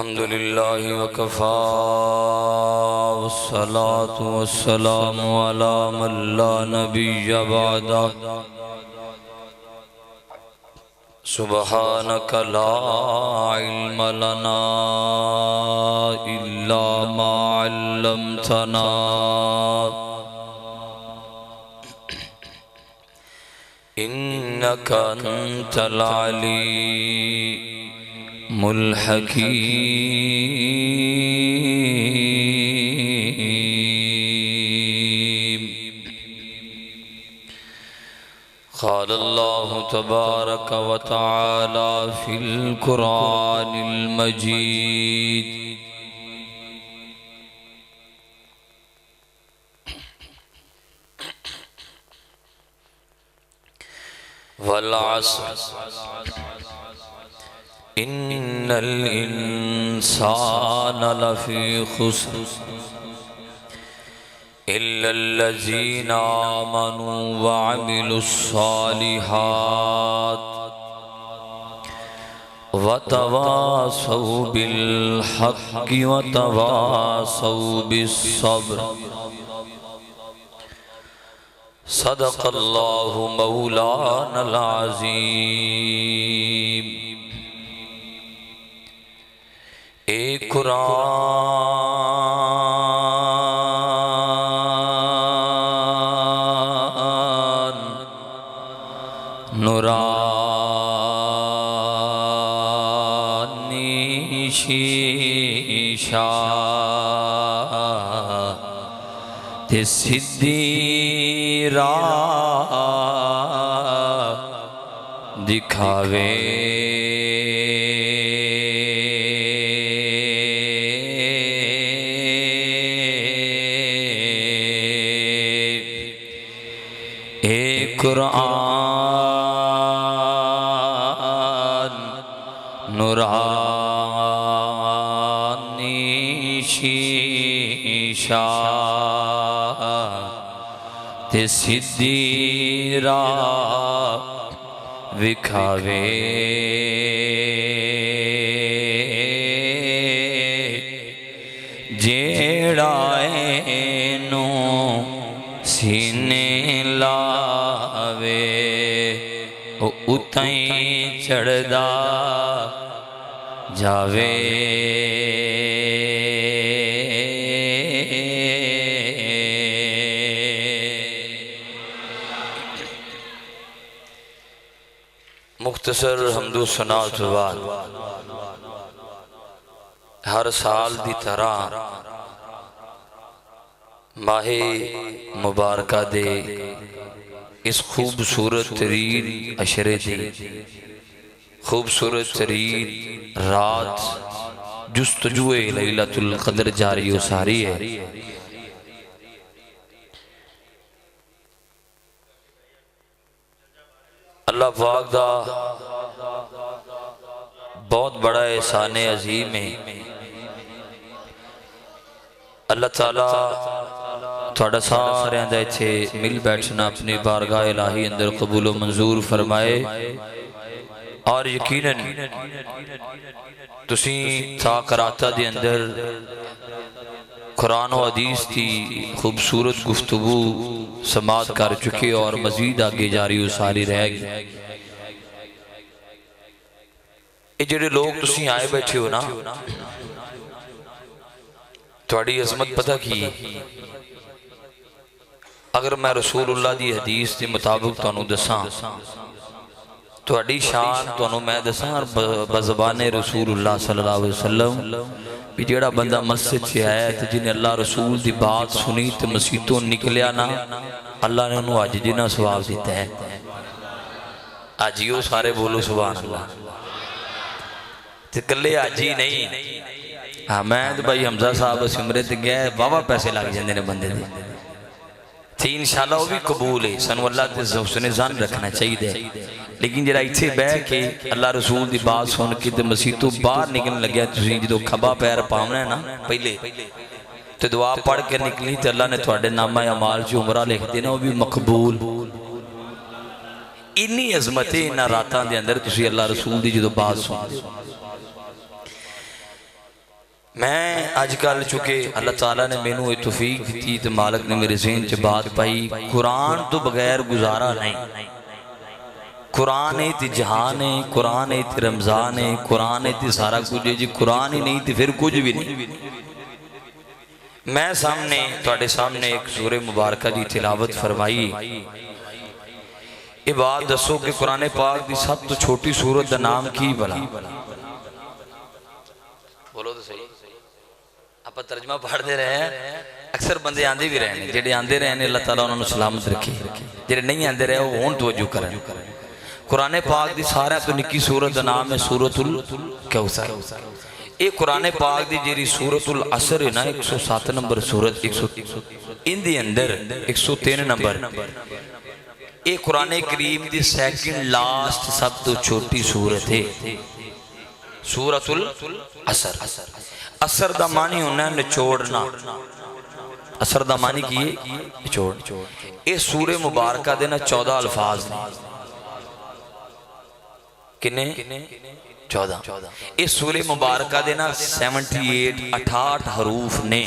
अल्हम्दुलिल्लाहि वकफ़ा वस्सलातु वस्सलामु अला मन ला नबिय्य बअदा। सुब्हानक ला इल्म लना इल्ला मा अल्लमतना इन्नका अंतल अलीमुल हकीम। क़ाल अल्लाहु तबारक व तआला फ़िल क़ुरानिल मजीद। वल अस्र इन्नल इंसान लफ़ी खुस्र इल्लल्लज़ीना आमनू व अमिलुस्सालिहात व तवासौ बिल हक़्क़ि व तवासौ बिस्सब्र। सदक़ल्लाहु मौलानल अज़ीम। ए कुरान नूरानी शीशा ते सिद्धी राह दिखावे। ए कुरान नूरानी शीशा ते सिद्धी राह विखावे। जेड़ा एनू सीने लावे ओ उताई चढ़दा जावे। मुख्तसर हम्दो सना तो बाद हर साल दी तरह माहे मुबारका दे इस खूबसूरत तरीन अशरे दी खूबसूरत तरीन रात जुस्तजुए लैलतुल क़द्र जारी व सारी है। अल्लाह पाक दा बहुत बड़ा एहसान अजीम है। अल्लाह ताला थोड़ा सारिਆਂ ਦਾ ਇੱਥੇ मिल बैठना अपनी बारगाह इलाही अंदर कबूल व मंजूर फरमाए। और यकीनन तुसी था कराता दे अंदर कुरान व हदीस की खूबसूरत गुफ्तगू समात कर चुके और मजीद आगे जारी उसारी रहेगी। ये जेडे लोग तुसी आए बैठे हो ना, थोड़ी अजमत पता की अगर मैं रसूलुल्लाह दी हदीस के मुताबिक तुहानू दसां थोड़ी शान तुहानू मैं दसां बज़बाने रसूलुल्लाह सल्लल्लाहु अलैहि वसल्लम भी जेड़ा बंदा मस्जिद से आया तो जिन्हें अल्लाह रसूल की बात सुनी तो मसीतों निकलिया ना, अल्लाह ने उन्होंने अज जिन्ना सवाब दिता है। अजियो सारे बोलो सुभान अल्लाह। तो कले अज ही नहीं, हाँ मैं तो भाई हमजा साहब सिमरे ते गया वाहवा पैसे लग जाते हैं बंदे दे थी इंशाअल्लाह वो भी कबूल है। सानू अल्लाह ते हुस्न ज़न रखना चाहिए। लेकिन जरा इत्थे बह के अल्लाह रसूल की बात सुन के तो मसीह तो बाहर निकलने लगे तुसीं जो खब्बा पैर पावना है ना पहले तो दुआ पढ़ के निकली तो अल्लाह ने थोड़े नामा अमाल च उमरा लिख देना वो भी मकबूल। इन्नी अजमत है इन्होंने रातों के अंदर तुसीं अल्लाह रसूल की जो बात सुनते मैं अजकल चूंकि अल्लाह ताला ने मैनू ये तौफीक दी तो मालिक ने मेरे ज़हन च बात पाई, कुरान तो बगैर गुजारा नहीं। कुरान है तो जहान है, कुरान है तो रमज़ान है, कुरान है तो सारा कुछ है जी। कुरान ही नहीं तो फिर कुछ भी नहीं। मैं सामने तुहाडे सामने एक सूरे मुबारक की तिलावत फरमाई। ये बात दसो कि कुरान पाक की सब तो छोटी सूरत का नाम की भला? बोलो तो सही। आप तर्जमा पढ़ते रहे हैं, अक्सर बंदे आंदे भी रहे, जेडे आंदे रहे ने अल्लाह ताला उन्होंने सलामत रखे, जेडे नहीं आंदे रहे वो हुण तवज्जो करन। कुरान पाक की सारे तो निक्की सूरत का नाम है सूरतुल कौसर। ये कुरान पाक की जी सूरतुल असर है ना, 107 नंबर सूरत, 100 इंदे अंदर 103 नंबर। ये कुरान करीम की सेकंड लास्ट सब तो छोटी सूरत है सूरतुल असर। असर दा मानी होना निचोड़ना। असर दा मानी की निचोड़। ये सूरे मुबारक दे ना 14 अल्फाज ने। किन्ने? 14। इस सूरे मुबारक दे ना 68 हरूफ ने।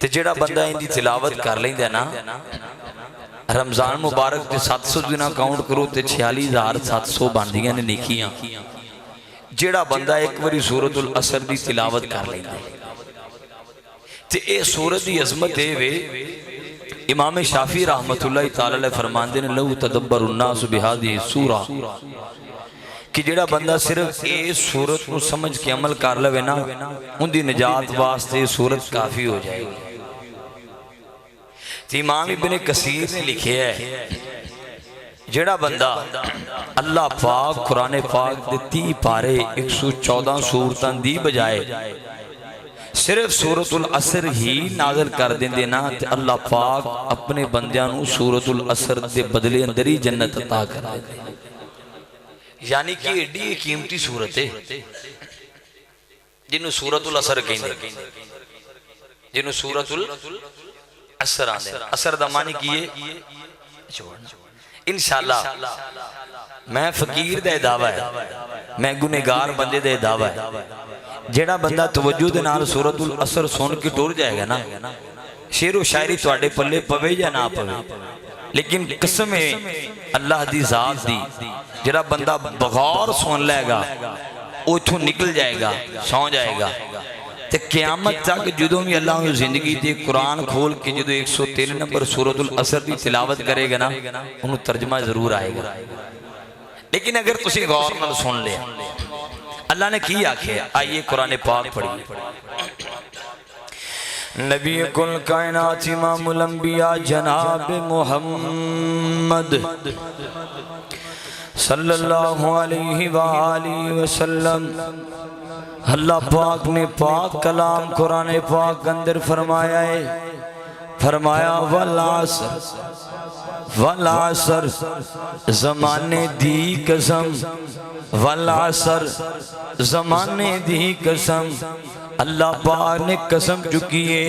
ते जेड़ा बंदा इनकी तिलावत कर लेंदा ना, रमजान मुबारक के 700 दिन काउंट करो तो 46,700 बनदियां ने नेकियां। जेड़ा बंदा एक बारी सूरतुल असर की तिलावत कर लेंदा ते ये सूरत की अजमत है वे। इमाम शाफी रहमतुल्लाह तआला अलैह फरमांदे ने लहू तदब्बरुन नास बिहादिही सूरा, कि जेड़ा बंदा सिर्फ ये सूरत को समझ के अमल कर लवे ना, उनकी निजात वास्ते सूरत काफ़ी हो जाएगी। इमाम इब्ने कसीर ने लिखे है, जेड़ा बंदा अल्लाह पाक कुरान पाक दे 30 पारे 114 सूरतां दी बजाए सिर्फ सूरतुल असर ही नाज़िल कर देंदे ना, ते अल्लाह पाक अपने बंदियां नूं सूरतुल असर दे बदले अंदर ही जन्नत अता कर देंदे। यानी कि एडी कीमती सूरत है जिन्हों सूरतुल असर कहंदे, जिन्हों सूरतुल असर आंदे। असर दा मानी की है इंशाअल्लाह। मैं फकीर दा दावा है, मैं गुनेगार बंदे दा दावा है, जेड़ा बंदा तवज्जो दे नाल सूरतुल असर सुन के टुर जाएगा ना, शेरो शायरी तुहाडे पल्ले पवे या ना पवे, लेकिन कसम है अल्लाह दी जात दी, जेड़ा बंदा बगौर सुन लेगा वो इथों निकल जाएगा, सौ जाएगा। ते क़यामत तक जदों भी अल्लाह की जिंदगी दे कुरान खोल के जो 103 नंबर सूरतुल असर की तिलावत करेगा ना, उन्होंने तर्जमा जरूर आएगा। लेकिन अगर तुसी गौर नाल सुन लिया अल्लाह ने की आखे, आइए कुरान पाक पढ़िए। नबी कुल कायनात इमामुल अंबिया जनाब मुहम्मद सल्लल्लाहु अलैहि वसल्लम, अल्लाह पाक ने पाक कलाम कुरान पाक अंदर फरमाया है, फरमाया वल असर ज़माने दी कसम, वल असर ज़माने दी कसम। अल्लाह पाक ने कसम चुकी है,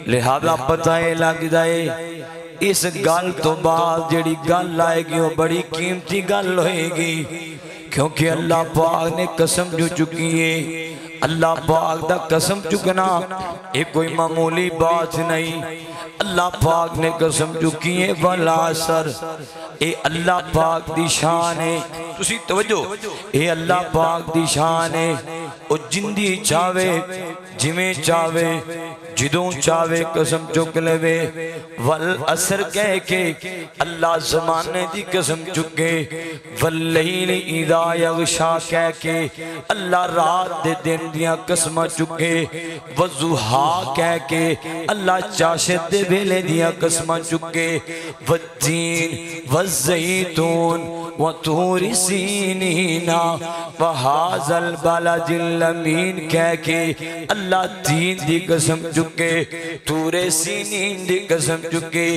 लिहाजा पता है लगता है इस गल तो बाद जेड़ी गल आएगी वो बड़ी कीमती गल होएगी, क्योंकि अल्लाह पाक ने कसम जो चुकी है। अल्लाह पाक दा कसम चुकना ये कोई मामूली बात नहीं। अल्लाह पाक ने कसम चुकी है वल असर, ये अल्लाह पाक दी शान है। तुसी तवज्जो, ये अल्लाह पाक दी शान है। वो जिंदी चावे जिमें चावे जिदों चावे कसम चुक लेवे। वल असर कह के अल्लाह ज़माने दी कसम चुके, वल्लैल इज़ा यग़शा कह के अल्लाह रात दे दिन दियां कसम चुके, वज़ुहा कह के अल्लाह चाशत दे वेले दियां कसम चुके, वत्तीन वज़्ज़ैतून वतूर सीनीना वहाज़ल बलदिल अमीन कह के अल्लाह तीन दी कसम चुके, तूरे सीनीन दी कसम चुके,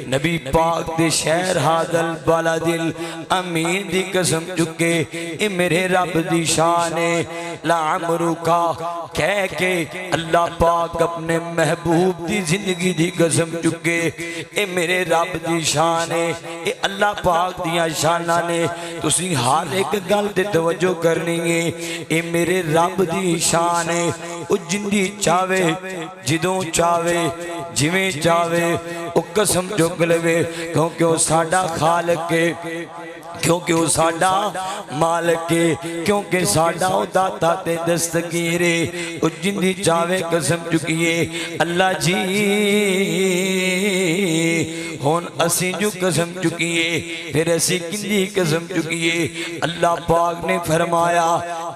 नबी पाक दे शहर हाज़ल बलदिल अमीन दी कसम चुके। ए मेरे रब दी शान है। लामरुका कह के अल्लाह पाक अपने महबूब दी जिंदगी दी कसम चुके। ए मेरे रब दी शान है। ए अल्लाह पाक दियां शाना ने ने तुसी हर एक गल ते तवज्जो करनी है। ये मेरे रब दी शान है। वो जिंदी चावे जिदों चावे जिवें चावे वो कसम चुक लवे, क्योंकि वो साडा खालिक है, क्योंकि वो साडा मालिक है, क्योंकि साडा वो दाता ते दस्तगीर है। वो जिंदी चावे कसम चुकिए अल्लाह जी। हुन असी जो कसम चुकिए फिर असी किंदी कसम चुकिए। अल्लाह पाक ने फरमाया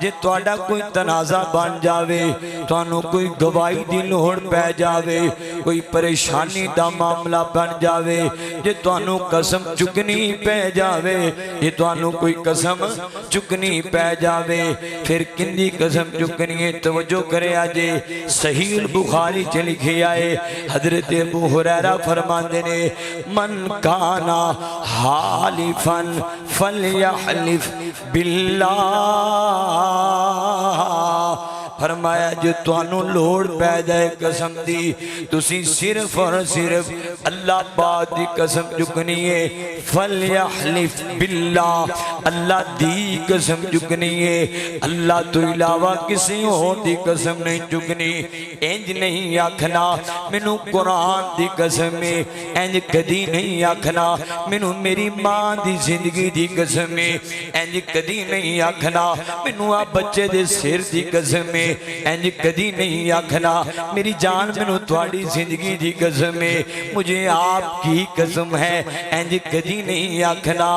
जे तुहाडा कोई तनाज़ा बन जावे, तुहानू कोई गवाही दी लोड़ पै जावे, कोई परेशानी दा मामला बन जावे, जे तुहानू कसम चुकनी पै जावे, जे तुहानू कोई कसम चुकनी पै जावे, फिर किंदी कसम चुकनी है। तवज्जो करे अजे सहीह बुखारी च लिखे आए हजरत अबू हुरैरा फरमांदे ने मन काना हालिफन फलयहलिफ बिल्लाह। फरमाया जो तुहानू लोड़ पै जाए कसम दी, तुसी सिर्फ और सिर्फ अल्लाह पाक दी कसम चुकनी है। फलयहलिफ बिल्लाह, अल्लाह दी कसम चुकनी है। अल्लाह तो इलावा किसी और दी कसम नहीं चुकनी। इंज नहीं आखना मैनू कुरान दी कसम है, इंज कदी नहीं आखना मैनू मेरी मां दी जिंदगी दी कसम है, इंज कदी नहीं आखना मैनू आ बच्चे दे सिर दी कसम है, इंज कदी नहीं आखना मेरी जान मैनू तुहाडी जिंदगी दी कसम है, मुझे आपकी कसम है, इंज कदी नहीं आखना।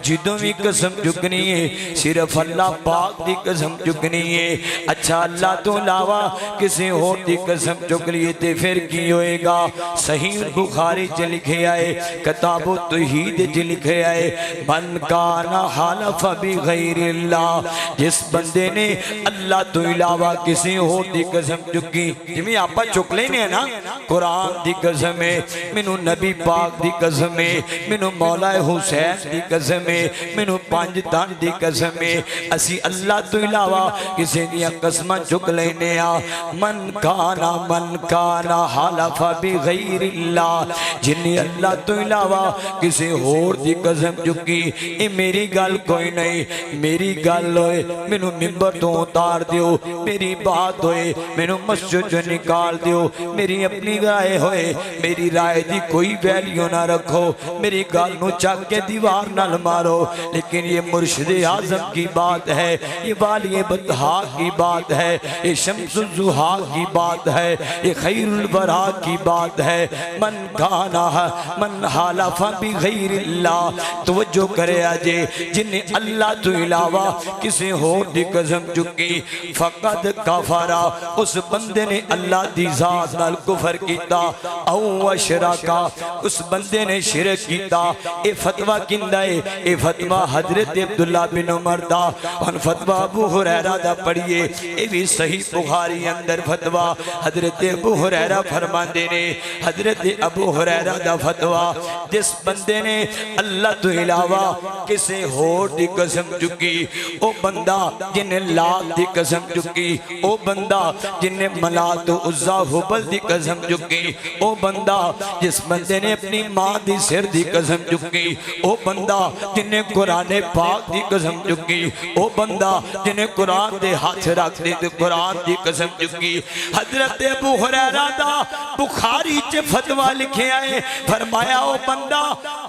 जिदों भी कसम चुकनी है सिर्फ अल्लाह पाक दी कसम चुकनी है। अच्छा अल्लाह तो अलावा किसी और दी कसम चुक लिए ते फिर की होएगा। सहीह बुखारी च लिखे आए किताबो तौहीद च लिखे आए मन काना हलफ बिगैरिल्लाह, जिस बंदे ने अल्लाह तो इलावा किसी और दी कसम चुकी, जिवें आपा चुक लेने ना कुरान दी कसम है, मैनू नबी पाक दी कसम है, मैनू मौला हुसैन दी कसम है, मैनू पंज दान दी कसम है, असी अल्लाह तो इलावा किसी दियां कसमां चुक लेने आ। मन काना हलफ बिगैरिल्लाह, जिन्हें अल्लाह तो इलावा किसी होर दी कसम चुकी। ये मेरी गल कोई नहीं, मेरी गल होए मैनू मिंबर तो उतार दियो, मेरी बात होए मैनू मस्जिद चो निकाल दियो, मेरी अपनी राय होए मेरी राय दी कोई वैल्यू ना रखो, मेरी गल नू चक के दीवार नाल मारो, लेकिन ये मुर्शिद आजम की बात है, ये वाली बतहा की बात है, ये शम्सुल जुहा की बात है, ये खैरुल वरा की बात है। मन हालफा बिगैरिल्लाह, तवज्जो करे अजे जिन्हें अल्लाह तो इलावा किसी होर दी कसम चुकी फकद कफरा, उस बंदे ने अल्लाह दी जात नाल कुफर कीता। औ अशरका, उस बंदे ने शिरक कीता। ए फतवा किंदा है? ए फतवा हजरत अब्दुल्ला बिन उमर दा। और फतवा अबू हुरैरा दा पढ़िए, ये भी सही बुखारी अंदर फतवा हजरत अबू हुरैरा फरमांदे ने। हजरत अबू हुरैरा दा फतवा, जिस बंदे ने अल्लाह तो इलावा किसी होर दी कसम चुकी, ओ बंदा जिन्हें लात दी कसम चुकी, ओ बंदा जिन्हें मलात उज़्ज़ा हुबल दी कसम चुकी, ओ बंदा जिस बंदे ने अपनी मां दी सिर दी कसम चुकी, ओ बंदा जिन्हें कुरान पाक दी कसम चुकी, ओ बंदा जिन्हें कुरान दे हाथ रख दी ते कुरान दी कसम चुकी। हजरत अबू हुरैरा दा बुखारी च फतवा लिखे आए, फरमाया ओ बंदा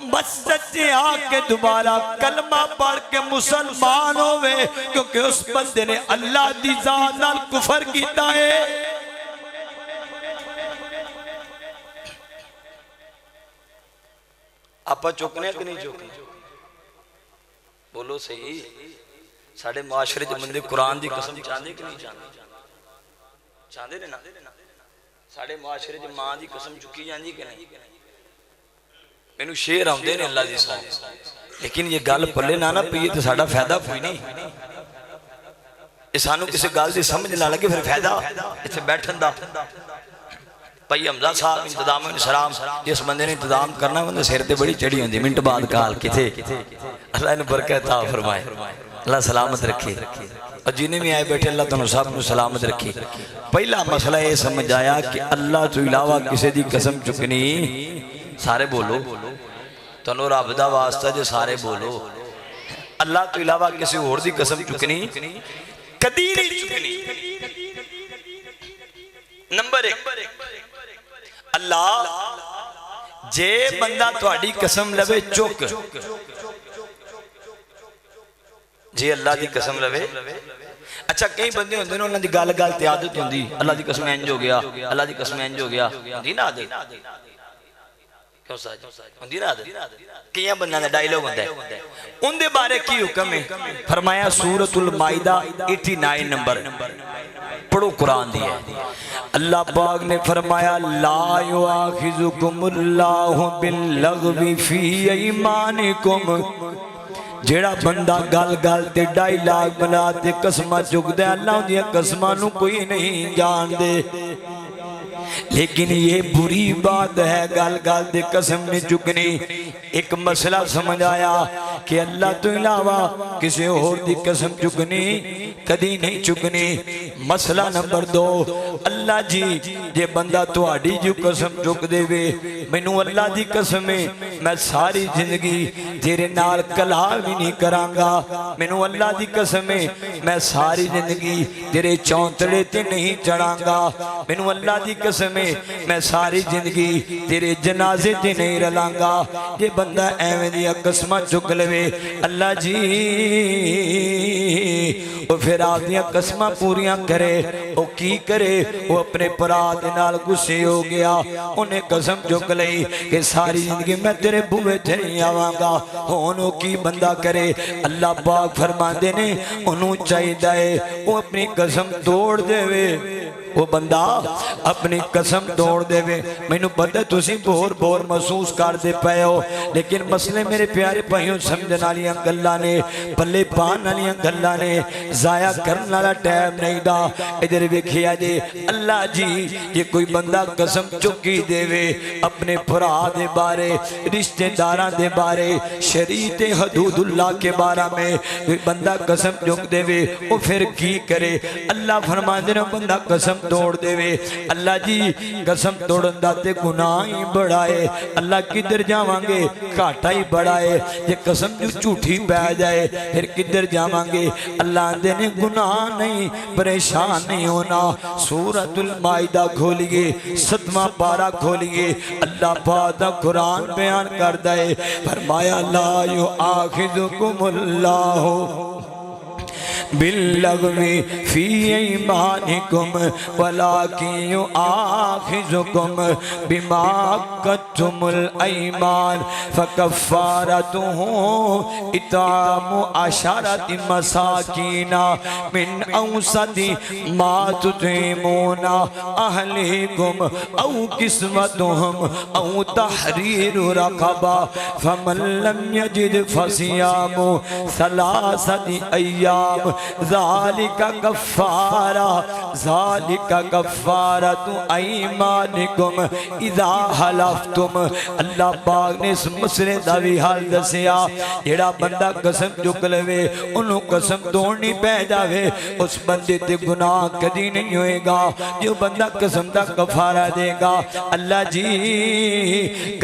मस्जिद से आके दोबारा कलमा पढ़ के मुसलमान होवे, क्योंकि उस बंदे ने अल्लाह दी जात नाल कुफर कीता है। आपा चुकने कि नहीं चुकने? बोलो सही। साढ़े मुआशरे च बंदे कुरान दी कसम चाहते कि नहीं चाहते? चाहते ने ना। साढ़े मुआशरे च मां दी कसम चुकी जाती कि नहीं? मैनू शेर आते ने अल्लाह दी सौ, लेकिन ये गल पल्ले ना पईए तो साडा फायदा कोई नहीं। सानू किसी गल की समझ ना लगे फिर फायदा इत्थे बैठन दा। भाई हमजा साहब इंतजाम सलाम, जिस बंदे ने इंतजाम करना बंदे सिर ते बड़ी चढ़ी होंदी, मिनट बाद काल किथे। अल्लाह ने बरकत अता फरमाए, अल्लाह सलामत रखे, और जिन्हें भी आए बैठे अल्लाह तुहानू सब सलामत रखे। पहला मसला ये समझ आया कि अल्लाह तो इलावा किसी की कसम चुकनी। सारे बोलो, तुहानू रब दा वास्ता जो सारे बोलो। अल्लाह तो इलावा किसी होर दी कसम चुकनी कदी नहीं चुकनी। नंबर एक, अल्लाह जे बंदा तुहाडी कसम लवे चुक, जे अल्लाह दी कसम लवे। अच्छा कई बंदे होंदे ने उन्हां दी गल गल ते आदत होंदी, अल्लाह दी कसम इंज हो गया, अल्लाह दी कसम इंज हो गया, होंदी ना आदत, क्यों साज होंदी ना आदत, कई बंदे दा डायलॉग होंदा है। उनदे बारे की हुक्म है? फरमाया सूरतुल माइदा 89 नंबर पढ़ो, कुरान दी है। अल्लाह पाक ने फरमाया ला युआखिजुकुमुल्लाहु बिल्लग़वी फी ईमानिकुम, जेड़ा बंदा गल गल ते डायलॉग बना ते कसमां चुकदा, अल्लाह दी कसमां नूं कोई नहीं जानदे। लेकिन ये बुरी बात है, गल गल दे कसम नहीं चुकनी। एक मसला समझ आया कि अल्लाह तो इलावा किसी और दी कसम चुकनी कदी नहीं चुकनी। मसला नंबर 2, अल्लाह जी जे बंदा तुहाडी जो कसम चुक देवे, मैनू अल्लाह दी कसम है मैं सारी जिंदगी तेरे नाल कलह भी नहीं करांगा, मैनू अल्लाह दी कसम है मैं सारी जिंदगी तेरे चौंतड़े ते नहीं चढ़ांगा, मैनू अल्लाह दी कसम है मैं सारी जिंदगी तेरे जनाजे ते नहीं रलांगा। ये बंदा एवें दी कसमां चुक लवे, अल्लाह जी वो फिर आपदियां कसमां पूरियां करे। वो की करे? वो अपने भरा दे नाल गुस्से हो गया, उन्हें कसम चुक लई कि सारी जिंदगी मैं तेरे बूहे ते नहीं आवांगा। हुण वो की बंदा करे? अल्लाह पाक फरमांदे ने उन्होंने चाहिदा है वो अपनी कसम तोड़ देवे, वो बंदा अपनी कसम तोड़ देवे। मैनू पता तुसीं बोर बोर महसूस करते पे हो, लेकिन मसले मेरे प्यारे भाइयों समझने वालियां गल्लां ने, पल्ले पान वालियां गल्लां ने, जाया करने वाला टाइम नहीं दा। इधर वेखिया जे अल्लाह जी जे कोई बंदा कसम चुकी देवे अपने भरा दे बारे, रिश्तेदारां दे बारे, शरीयत हदूदुल्लाह के बारे में कोई बंदा कसम चुक देवे, वो फिर की करे? अल्लाह फरमाते ने बंदा कसम तोड़ देवे, अल्लाह जी कसम तोड़न दा ते गुनाह ही बड़ा है, अल्लाह किधर जावांगे? घाटा ही बड़ा है। जे कसम जो झूठी पै जाए फिर किधर जावांगे? अल्लाह आंदे ने गुनाह नहीं, परेशान नहीं होना। सूरतुल माइदा खोलिए, 7वां पारा खोलिए, अल्लाह पाक दा कुरान बयान करदा है, फरमाया ला युआखिजुकुमुल्लाहु बिल्लग़वी फी ईमानिकुम वलाकिन युआखिजुकुम बिमा अक़दतुमुल ऐमान फ़कफ़ारतुहु इतामु अशरति मसाकीना मिन औसति मा तुतीमूना अहलिकुम औ किस्वतुहुम औ तहरीरु रक़बा फ़मन लम यजिद फ़सियामु सलासति अय्याम ज़ालिका कफ़ारा, ज़ालिका कफ़ारतु ऐमानिकुम इज़ा हलफ़्तुम। अल्लाह पाक ने इस मसले दा भी हाल दसिया, जेड़ा बंदा कसम चुक लवे उन्हों कसम तोड़नी पै जावे, उस बंदे ते गुनाह कदी नहीं होएगा। जो बंदा कसम दा कफ़ारा देगा, अल्लाह जी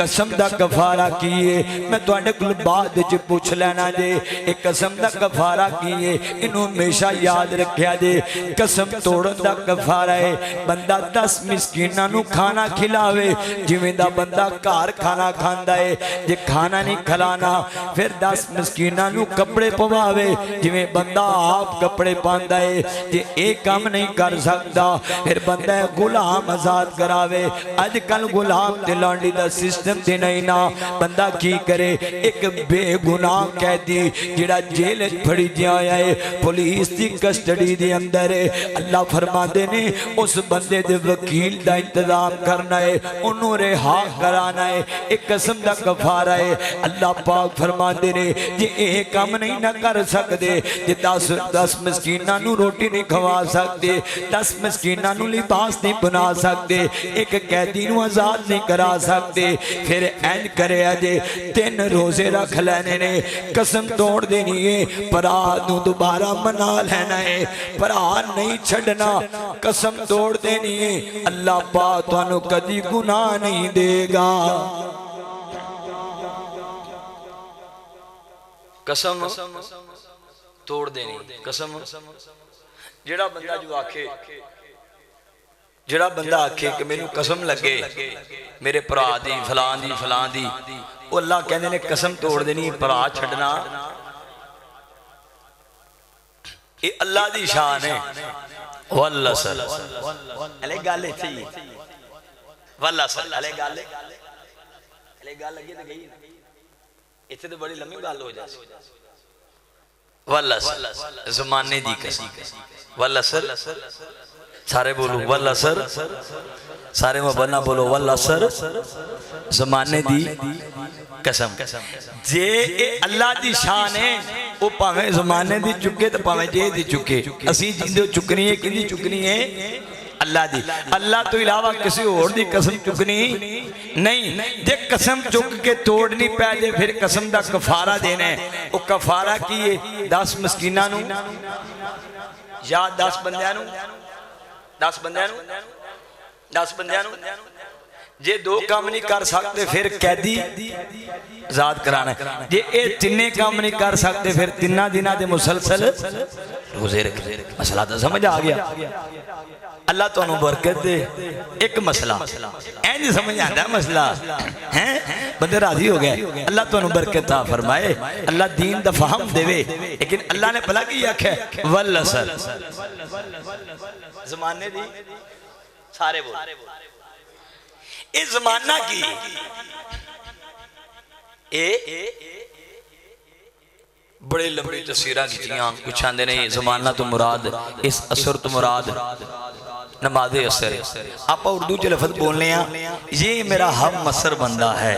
कसम दा कफ़ारा की है? मैं तुहाडे कोल बाद विच पूछ लेना जे, एक कसम दा कफ़ारा की है? इनू हमेशा याद रखिया जे, कसम तोड़न दा कफारा है बंदा 10 मिसकीनां नू खाना खिलावे, जिवें दा बंदा घर खाना खांदा है। जे खाना नहीं खिलाना फिर 10 मिसकीनां नू कपड़े पवावे, जिवें बंदा आप कपड़े पांदा है। जे एक काम नहीं कर सकता फिर बंदा गुलाम आजाद करावे। अजकल गुलाम ते लौंडी दा सिस्टम ते नहीं ना, बंदा की करे? एक बेगुनाह कैदी जिहड़ा जेल फड़ी जिया है, पुलिस की कस्टडी दे अंदर है, अल्लाह फरमाते ने उस बंदे दे वकील का इंतजाम करना है, उन्होंने रिहा कराना है। एक किस्म का कफारा है। अल्लाह पाक फरमाते ने जे एक काम नहीं ना कर सकते, जे 10 मिसकीनां नू रोटी नहीं खवा सकते, 10 मिसकीनां नू लिबास नहीं बना सकते, एक कैदी नू आजाद नहीं करा सकते, फिर इंज करे जे 3 रोजे रख लेने ने, कसम तोड़ देनी है, भरा नू दोबारा मना लेना है, भरा नहीं छड़ना, कसम तोड़ देनी है। अल्लाह पाक तुहानू कदी गुनाह नहीं देगा। कसम तोड़ देनी कसम। जेड़ा बंदा जो आखे, जेड़ा बंदा आखे कि मैनू कसम लगे मेरे भरा दी फलां दी, वो अल्लाह कहते ने कसम तोड़ देनी, भरा छड्डना ये अल्लाह दी शान है। वल्लसल अले गल इत्थे ही वल्लसल अले गल लगी तो गई इत्थे तो बड़ी लंबी गल हो जाए। वल्लसल ज़माने दी कसम। वल्लसल सारे बोलो वल्लसल, सारे मुबन्ना बोलो वल्लसल ज़माने दी कसम। जे अल्लाह दी शान है वो भावें ज़माने दी चुके तो भावें जे दी चुके, असी जिंदे चुकनी है किंदी चुकनी है अल्लाह दी। अल्लाह तो इलावा किसी होर दी कसम चुकनी नहीं। जे कसम चुक के तोड़नी पै जाए फिर कसम दा कफारा देना है। वो कफारा की है 10 मस्कीनां नूं या 10 बंदियां नूं, 10 बंदियां नूं जे 2 काम नहीं कर सकते फिर कैदी आजाद कराना। जे ये 3 काम नहीं कर सकते फिर 3 दिनों के मुसलसल रोजे रखने। मसला तो समझ आ गया। अल्लाह तुहानू बरकत दे। एक मसला इंज समझ आता मसला है बंदे राजी हो गए। अल्लाह तुहानू बरकत ता फरमाए, अल्लाह दीन दा फहम देवे। लेकिन अल्लाह ने भला की आख्या वल्लसल ज़माने दी सारे बोल ये ज़माना की बड़े लंबी तस्वीरां खिंचियां। कुछ आंदे ने ज़माना तो मुराद इस असर तो मुराद नमाज़े असर। आप उर्दू च लफ्ज़ बोलने ये मेरा हम असर बंदा है,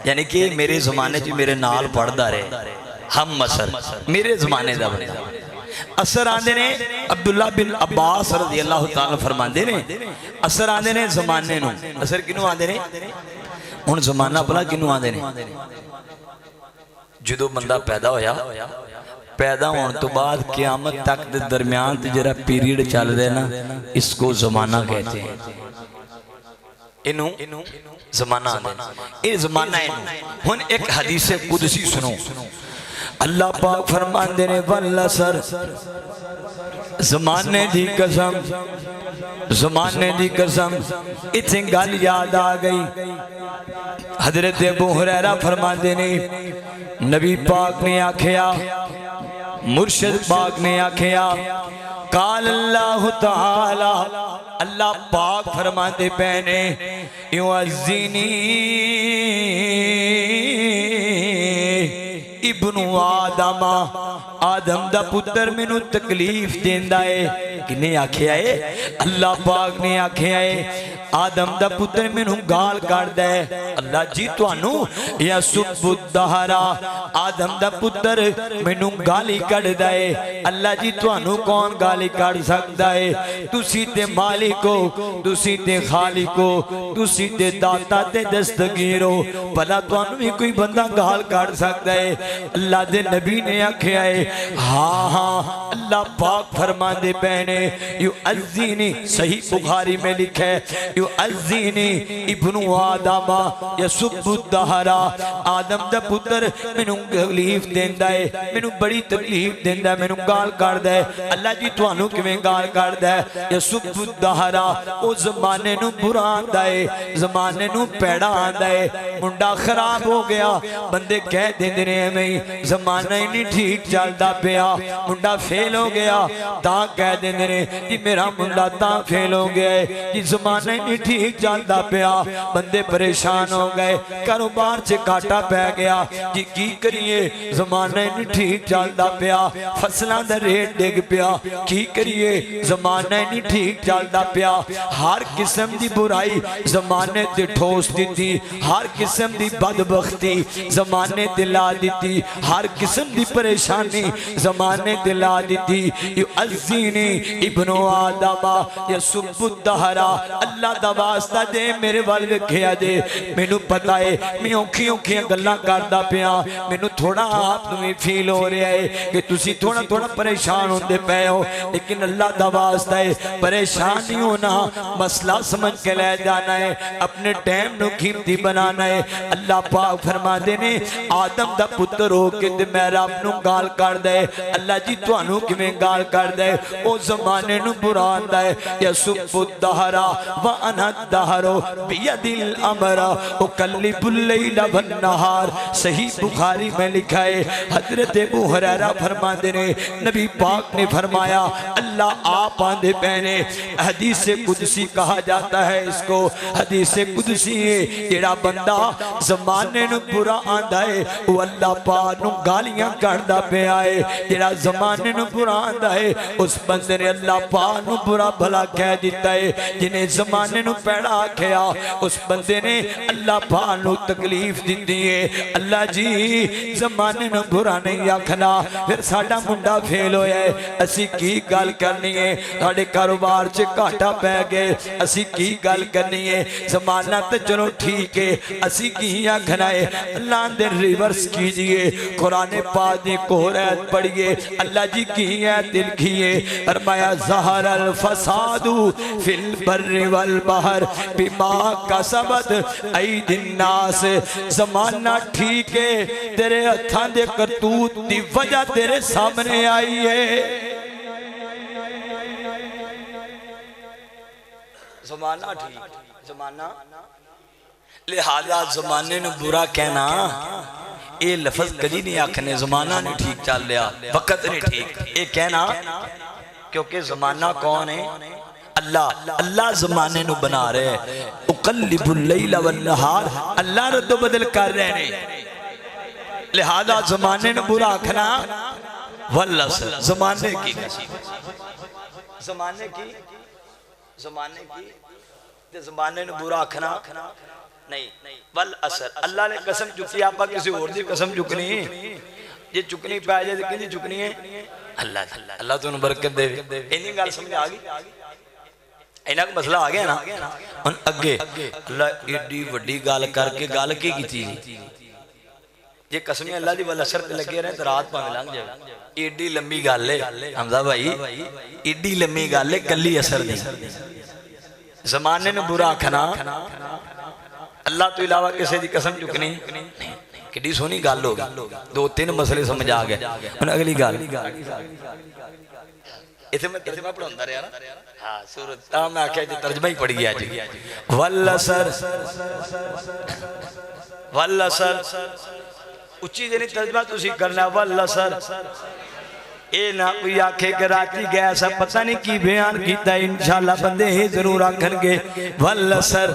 यानी कि मेरे ज़माने च मेरे नाल पढ़दा रहे। हम असर मेरे ज़माने दा बंदा। असर आंदे ने अब्दुल्ला बिन अब्बास रज़ी अल्लाह तआला फरमांदे ने असर आंदे ने ज़माने नूं। असर किनू आंदे ने? हुण ज़माना भला किनू आंदे ने? जो बंदा पैदा होया, पैदा होने तो बाद क़यामत तक दे दरम्यान जरा पीरियड चल रहा है ना, इसको ज़माना कहते हैं। इनू ज़माना आंदे ये ज़माना है। हुण एक हदीस कुदसी सुनो। अल्लाह पाक फरमांदे ने वल्लसर ज़माने दी कसम, ज़माने दी कसम। इत्थे गल याद आ गई। हजरत अबू हुरैरा फरमांदे ने नबी पाक ने आखिया, मुर्शिद पाक ने आखिया काल अल्लाह तआला, अल्लाह पाक फरमाते पैने युअज़्ज़िनी इब्नु आदमा, आदम दा पुत्र मैनू तकलीफ देंदा है। किने आखिया है? अल्लाह पाक ने आखिया है आदम दा पुत्र मैनू गाल कढ़दा है। अल्लाह जी तुहानू या सुबुद्दहरा, आदम दा पुत्र मैनू गाली कढ़दा है। अल्लाह जी तुहानू कौन गाली कढ़ सकदा है? तुसी ते मालिक हो, तुसी ते खालिक हो, तुसी ते दाता ते दस्तगीर हो। भला तुहानू भी कोई बंदा गाल कढ़ सकदा है? अल्लाह दे नबी ने आखिया है हाँ हाँ। अल्लाह पाक फरमांदे पैने युअज़्ज़िनी, सही बुखारी में लिखा है युअज़्ज़िनी इब्नु आदमा यसुब्बुद्दहरा, आदम दा पुत्र मैनू तकलीफ देंदा है, मैनू बड़ी तकलीफ देंदा है, मैनू गाल कढ़दा है। अल्लाह जी तुहानू किवें गाल कढ़दा है? यसुब्बुद्दहरा, ओ ज़माने नू बुरा आंदा है, ज़माने नू पैड़ा आंदा है। मुंडा खराब हो गया, बंदे कह देंदे ने एवें ज़माना ही नहीं ठीक चलदा पिया। मुंडा फेल हो गया तां कह देंदे ने कि मेरा मुंडा तां फेल हो गया है कि ज़माना ही नहीं ठीक चलदा पिया। बंदे परेशान हो गए, कारोबार च घाटा पै गया कि की करिए, ज़माना ही नहीं ठीक चलदा पिया। फसलों दा रेट डिग पिया, की करिए, ज़माना ही नहीं ठीक चलदा पिया। हर किस्म दी बुराई ज़माने ते ठोस दी, हर किस्म दी बदबख्ती ज़माने ते ला दी, हर किस्म दी परेशानी ज़माने ते ला दी। युअज़्ज़िनी इब्नु आदमा यसुब्बुद्दहरा, अल्लाह अल्लाह दा वास्ता दे मेरे वाल वेखिया जे मैनू पता है मैं औखी औखियां गल्लां करदा पिया मैनू थोड़ा आप नूं भी फील हो रहा है कि तुसी थोड़ा थोड़ा परेशान होंदे पे हो लेकिन अल्लाह दा वास्ता है परेशान नहीं होना मसला समझ के ले जाना है अपने टाइम नूं कीमती बनाना है अल्लाह पाक फरमाते ने आदम दा पुत्र हो के ते मैं रब नूं गाल कर दे अल्लाह जी तुहानू किवें गाल कर दे ओ जमाने नूं बुरा आंदा है यसुब्बु दहरा व अना दहरो बियदिल अमरा ओ कल्लिबुल लैला वन नहार सही बुखारी में लिखा है हजरत अबू हुरैरा फरमाते ने नबी पाक ने फरमाया अल्लाह आप आंदे पहने हदीस कुदसी कहा जाता है इसको हदीस कुदसी है जेड़ा बंदा जमाने नूं बुरा आंदा है वो अल्लाह पाक नूं गालियां करदा पिया है जेड़ा जमाने नूं बुरा आंदा है उस बंदे ने अल्लाह पाक नूं बुरा भला कह दिता है जिन्हें जमाने नूं पैड़ा आखिया उस बंदे ने अल्लाह पाक नूं तकलीफ दी है अल्लाह जी जमाने नूं बुरा नहीं आखना फिर साडा मुंडा फेल होया है असी की गल करनी है साडे कारोबार च घाटा पै गए असी की गल करनी है जमाना तो चलो ठीक है असी की आखना है अल्लाह दे रिवर्स कीजिए कुरान पाक दी कोर आयत पढ़िए अल्लाह जी की आयत लिखी है फरमाया ज़हरल फसादु फिल बर्रि वल बहर बिमा कसबत ऐदिन नास जमाना ठीक है तेरे हत्थां दे करतूत दी वजह तेरे सामने आई है जमाना ठीक जमाना लिहाजा जमाने नूं बुरा कहना ये लफज कदी नहीं आखने जमाना नहीं ठीक चल रहा वक्त नहीं ठीक ये कहना क्योंकि जमाना कौन है अल्लाह अल्लाह जमाने नूं बना रहे है उकल्लिबुल लैला वन नहार अल्लाह रद्दो बदल कर रहे ने लिहाजा जमाने नूं बुरा आखना वल्लस जमाने की जमाने की जमाने की ते जमाने नूं बुरा आखना नहीं वल असर अल्लाह ने कसम चुकी आप किसी और दी कसम चुकनी जे चुकनी पै जाए तो किहदी चुकनी है अल्लाह अल्लाह तुहानू बरकत दे इन्नी गल समझ आ गई इन्ना मसला आ गया ना हुण अगे अल्लाह एडी वड्डी गल करके गल की कीती जे कसम अल्लाह दी वल असर ते लगे रहे तो रात भावें लंघ जाए एडी लंबी गल है हमजा भाई एडी लंबी गल है कल्ली असर दी जमाने नूं बुरा आखना अल्लाह तो इलावा किसी की कसम चुकनी कि सोहनी गल हो गई दो तीन मसले समझ आ गए हुण अगली गल इत्थे मैं तर्जमा पढ़ाउंदा रहा ना हां सूरत ता मैं आख्या जी तर्जमा ही पढ़ी अज वल असर उच्ची जनी तर्जमा तुसी करना वल असर ए ना कोई आखे कि राती गया सा पता नहीं की बयान किया इंशाअल्लाह बंदे जरूर आखणगे वल असर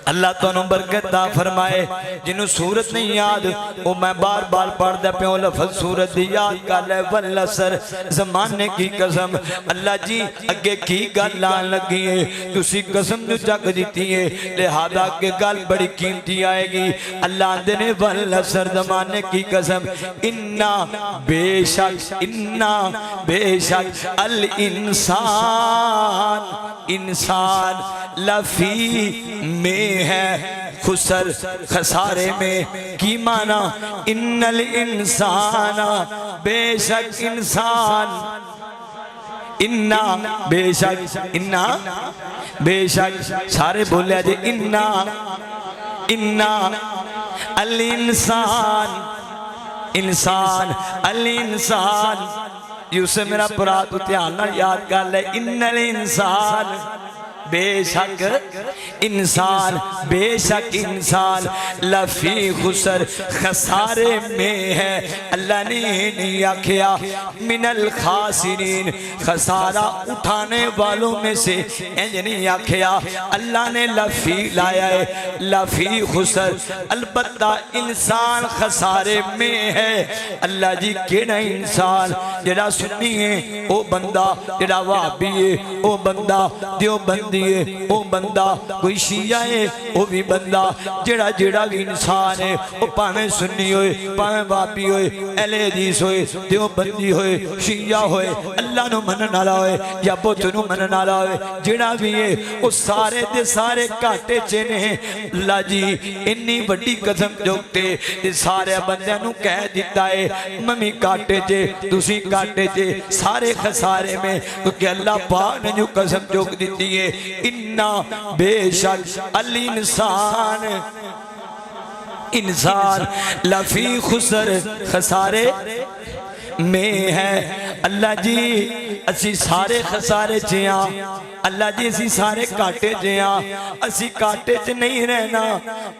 अल्लाह तुहानू बरकत दा फरमाए जिन्हों सूरत नहीं याद वो मैं बार बार पढ़दा पिया लफज सूरत दी याद कर ले वल असर जमाने की कसम अल्लाह जी अगे की गल लान लगी है तुसी कसम नूं चक दित्ती है लिहाजा अगे गल बड़ी कीमती आएगी अल्लाह आंदे ने वल असर जमाने की कसम इन्ना बेशक अल इंसान इंसान लफी में है खुसर खसारे में की माना इन्नल इंसान बेशक इंसान इन्ना बेशक सारे बोलिया जे इन्ना अल इंसान इंसान अल इंसान यूसे मेरा पुरा तू ध्यान नाल याद कर ले इन्नल इंसान बेशक इंसान लफी खुसर खसारे में है अल्लाह ने नहीं आखिया मिनल खासिरीन खसारा उठाने वालों में से इंज नहीं आखिया अल्लाह ने लफी लाया है लफी खुसर अलबत्ता इंसान खसारे में है अल्लाह जी केड़ा इंसान जेड़ा सुन्नी है वो बंदा जेड़ा वहाबी है वो बंदा देवबंदी बंदी है वो बंदा, कोई शिया है वो भी बंदा, जेड़ा जेड़ा भी इंसान है वो भावें सुन्नी होए भावें बाबी होए अहले हदीस होए देवबंदी होए शिया होए अल्लाह नू मनन वाला होए या बुत नू मनन वाला होए, जेड़ा भी है वो सारे दे सारे घाटे च ने। अल्लाह जी इन्नी वड्डी कसम चुकते ते सारे बंदियां नू कह दिता है मम्मी घाटे च तुसी घाटे च सारे खसारे में, क्योंकि अल्लाह पाक ने जो कसम चुक दी है इन्ना बेशक अल इंसान लफी खुसर खसारे में है। अल्लाह जी असी सारे खसारे च हाँ, अल्लाह जी असी सारे घाटे च हाँ, असी घाटे च नहीं रहना,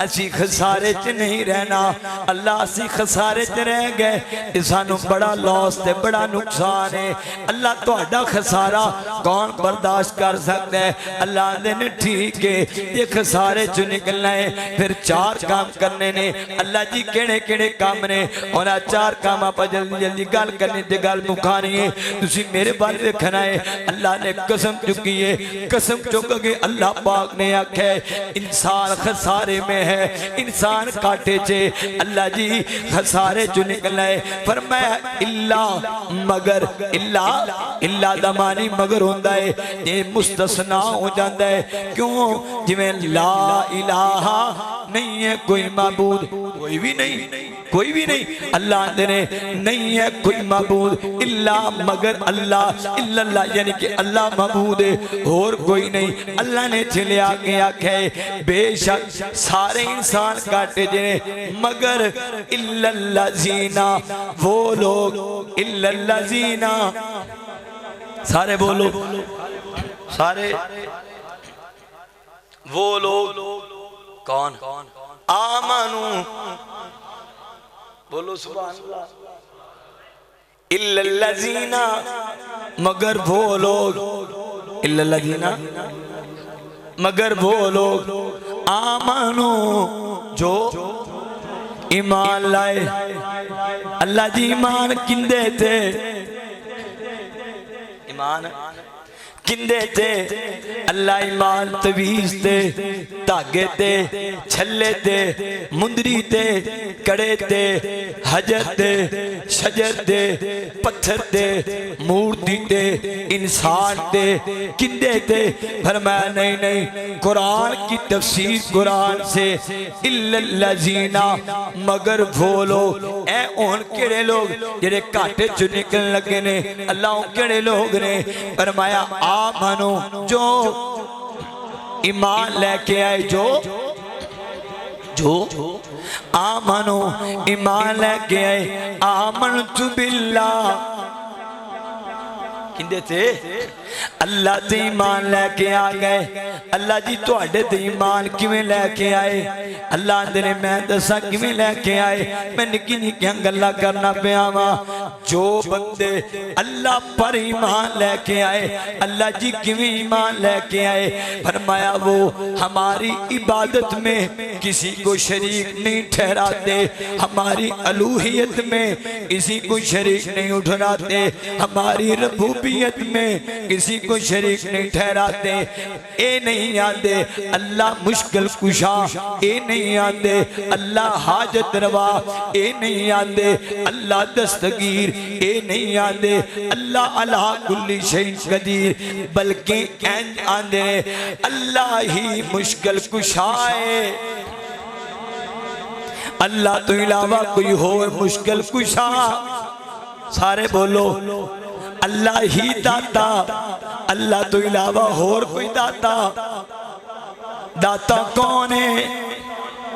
असी खसारे च नहीं रहना। अल्लाह असी खसारे च रह गए ते सानू बड़ा लॉस ते बड़ा नुकसान है। अल्लाह तुहाडा खसारा कौन बर्दाश्त कर सकता है? अल्लाह आंदे ने ठीक है ये खसारे च निकलना है, फिर चार काम करने ने। अल्लाह जी केड़े केड़े काम ने? उन्हां चार काम आप जल्दी जल्दी गल करनी ते गल मुकानी है, तुसी मेरे बाल देखना है। अल्लाह ने कसम चुकी है, कसम चुक के अल्लाह पाक ने आखे इंसान खसारे में है, इंसान काटे चे। अल्लाह जी खसारे चो निकलना है, फरमाया इल्ला मगर, इल्ला इल्ला दा मानी मगर होंदा है, ये मुस्तस्ना हो जाता है। क्यों? जिवें ला इलाहा नहीं है कोई माबूद, कोई भी नहीं, कोई भी नहीं। अल्लाह ने नहीं है कोई माबूद इल्ला मगर अल्लाह, इल्लल्लाह यानी कि अल्लाह माबूद है और कोई नहीं। अल्लाह ने छिलिया के आखे बेशक सारे इंसान काटे जे मगर इल्लल्लाज़ीना, वो लोग इल्लल्लाज़ीना, सारे बोलो सारे वो लोग कौन? आमनू, बोलो सुभान अल्लाह। इल्लल्लाज़ीना मगर वो लोग, इल्लल्लाज़ीना मगर वो लोग आमनू जो ईमान लाए। अल्लाह जी ईमान किंदे थे? ईमान किंदे थे? अल्लाह ईमान तवीज ते, धागे ते, छल्ले ते, मुंदरी ते, कड़े ते, हजर ते, शजर ते, पत्थर ते, मूर्ति ते, इंसान ते, किंदे ते? फरमाया नहीं नहीं, कुरान की तफसीर कुरान से इल्लल्लाज़ीना मगर वो लोग, ऐ उन केड़े लोग जेड़े घाटे चो निकलने लगे ने। अल्लाह केड़े लोग ने? फरमाया आमनो जो ईमान लेके आए, जो जो आमनो ईमान लेके आए। आमनतु बिल्लाह किंदे थे? अल्लाह ते ईमान लेके आ गए। अल्लाह जी तुहाडे ते ईमान किवें लेके आए? अल्लाह आंदे ने मैं दसा किवें लेके आए। मैं निक्की निक्कियां गल्लां करना पिया वा। जो बंदे अल्लाह पर ईमान लेके आए, अल्लाह जी किवें ईमान लेके आए? फरमाया वो हमारी इबादत में किसी को शरीक नहीं ठहराते, हमारी अलूहियत में किसी को शरीक नहीं ठहराते, हमारी रबूबियत में किसी को शरीक नहीं ठहराते। ए नहीं आते अल्लाह मुश्किल कुशा, ए नहीं आते अल्लाह हाजत रवा, ए नहीं आते अल्लाह दस्तगीर, ए नहीं आते अल्लाह अला कुल्ली शैइन कदीर, बल्कि इंज आते अल्लाह ही मुश्किल कुशा है। अल्लाह तो इलावा कोई और मुश्किल कुशा? सारे बोलो अल्लाह ही दाता, अल्लाह तो इलावा और कोई दाता? दाता कौन है?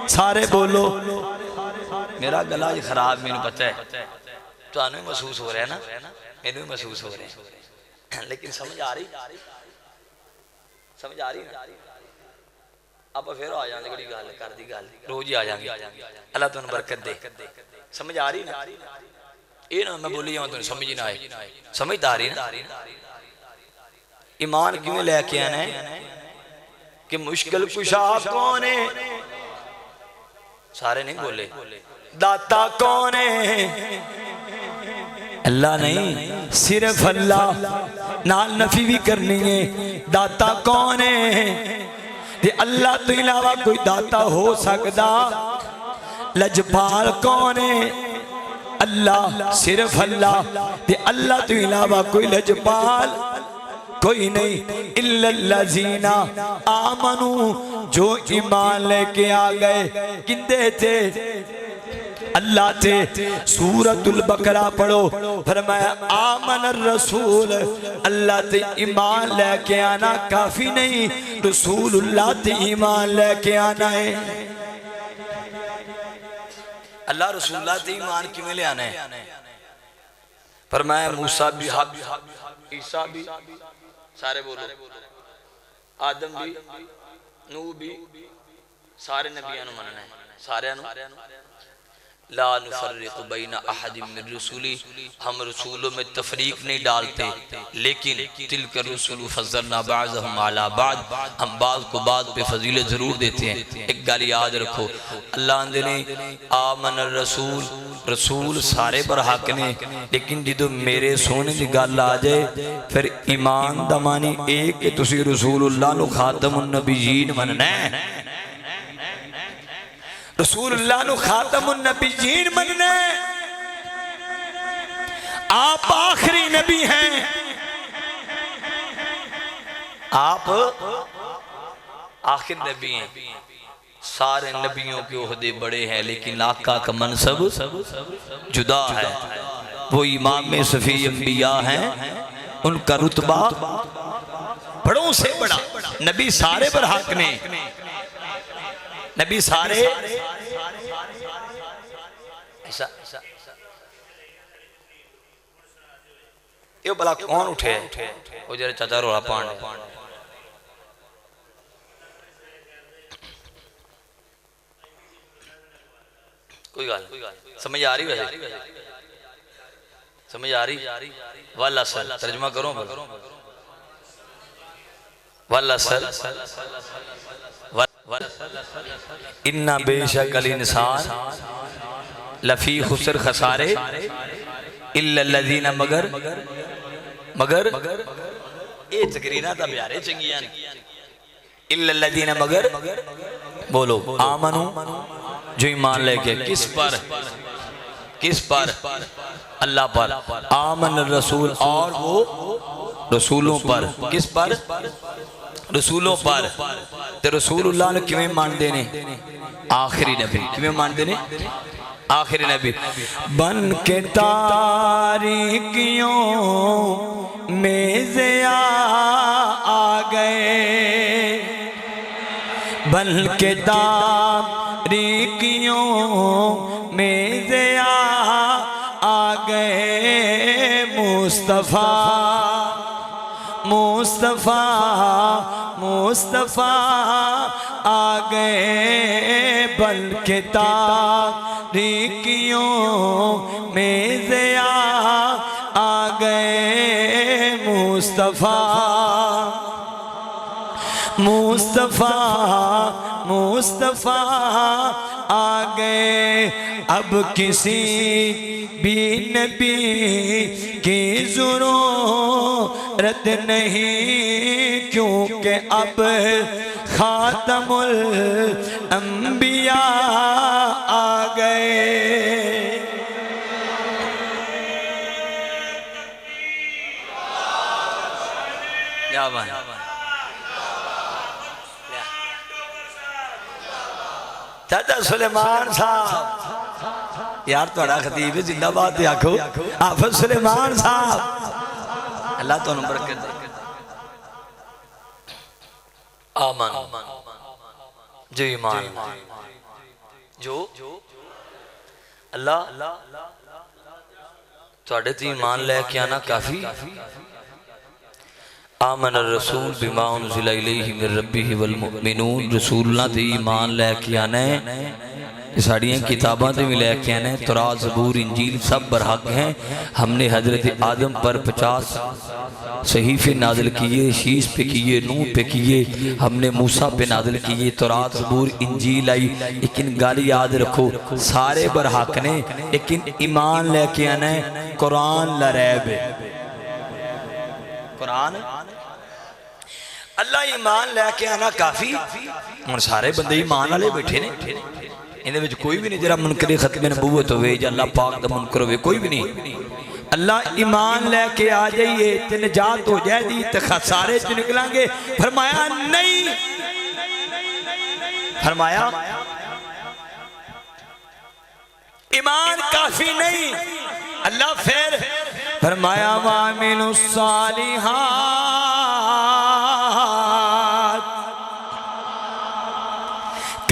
सारे बोलो। मेरा गला खराब मैंने पता है, तुहानू भी महसूस हो रहा है ना, मैनू भी महसूस हो रहा है, लेकिन समझ आ रही, समझ आ रही ना? आप फिर आ जाएंगे, बड़ी गल कर दी गल, रोज ही आ जाएंगे। अल्लाह तुहानू बरकत दे। समझ आ रही ना? ये ना मैं बोली जाऊँ तुम समझ ही ना आए, समझदारी ना। ईमान क्यों लेके आना है कि मुश्किल कुशा कौन है? सारे नहीं बोले। दाता कौन है? अल्लाह नहीं, सिर्फ अल्लाह। नाल नफी भी करनी है। दाता कौन है? ते अल्लाह तो इलावा कोई दाता हो सकता? लजपाल कौन है? अल्लाह, सिर्फ अल्लाह। ते अल्लाह तो इलावा कोई लजपाल कोई नहीं। इल्लल्लज़ीना आमनू, जो ईमान लेके आ गए। किंदे थे? अल्लाह थे। सूरतुल बकरा पढ़ो, फरमाया आमन रसूल। अल्लाह ते ईमान लेके आना काफी नहीं, रसूलुल्लाह ते ईमान लेके आना है। अल्लाह रसूलुल्लाह ते ईमान किवें ले आना है? फरमाया मूसा भी हक, ईसा भी, सारे बोलो, आदम भी, नूह भी, सारे नबियां नूं मनना है। सारियां नूं ला नुफर्रिकु बैना अहदिम मिन रसूली, हम रसूलों में तफरीक नहीं डालते, लेकिन तिलका रसूल फज़लना बाज़हुम अला बाज़, हम बाज़ को बाज़ पे फजीलत ज़रूर देते हैं। एक गल याद रखो, अल्लाह ने आमन रसूल, रसूल सारे पर हक ने, लेकिन जो मेरे सोने की गल आ जाए फिर ईमान दा मानी एक कि तुसी रसूलुल्लाह नूं खातमुन नबीयीन मनना है। रसूलुल्लाह नूं खातमुन नबीयीन मनना है। आप आखिरी नबी हैं। आप आखिर नबी हैं। सारे नबियों के ओहदे बड़े हैं, लेकिन आका का मनसब जुदा है। वो इमाम सफ़ी अंबिया हैं, उनका रुतबा बड़ों से बड़ा। नबी सारे पर हक ने, नबी सारे ऐसा। ये भला कौन उठे? वो जरा चाचा रोला पान। कोई गल समझ आ रही? वैसे समझ आ रही? वाला सर तर्जमा करो। वाला सर इन्ना बेशक अल इंसान लफी खुसर खसारे इल्लल्लज़ीना, मगर ये तकरीरा दा प्यारे चंगियां। इल्लल्लज़ीना मगर बोलो आमनू, जो ईमान लेके किस पर? किस पर? अल्लाह पर। आमन रसूल, और वो रसूलों पर। किस पर? रसूलों पर। ते रसूलुल्लाह ने किवें मानदे ने? आखिरी नबी। किवें मानदे ने? आखिरी नबी। बन के तारीकियों में ज़िया आ गए, बन के तारीकियों में ज़िया आ गए। मुस्तफ़ा मुस्तफ़ा मुस्तफ़ा आ गए, बल्कि तारीकियों में ज़िया आ गए। मुस्तफ़ा मुस्तफ़ा मुस्तफ़ा आ गए। अब किसी भी नबी की ज़रूरत नहीं, क्योंकि अब खातमुल अंबिया आ गए। क्या बात है? चाचा सुलेमान साहब यार थोड़ा खतीब जिंदाबाद आखो। हाफिज सुलेमान साहब अल्लाह तो बरकत दे। आमन जो ईमान जो अल्लाह थोड़े ते ईमान लेके आना काफी। आमन रसूल बिमा उनज़िला इलैहि मिन रब्बिहि वल मुमिनून, रसूलना ते ईमान लेके आना है साड़ियाँ किताबां तो भी लैके आने, तौरात ज़बूर इंजील सब बरहक हैं। हमने हज़रत आदम पर 50 सहीफ़े नाज़िल किए, शीश पे किए, नूह पे किए, हमने मूसा पे नाज़िल किए, तौरात ज़बूर इंजील आई। लेकिन गल याद रखो सारे बरहक ने, लेकिन ईमान लैके आना है कुरान लरैब है। कुरान अल्लाह ईमान लैके आना काफ़ी। हुण सारे बंदे ईमान वाले बैठे ने, इहदे विच कोई भी नहीं जरा मुनकरे खत्मे नबूवत होवे या अल्लाह पाक दा मुनकर होवे, कोई भी नहीं। अल्लाह ईमान लैके आ जाइए ते निजात हो जाएगी, तो खसारे च निकलांगे। फरमाया नहीं, फरमाया ईमान काफी नहीं। अल्लाह फिर फरमाया वामिलुस सालिहात,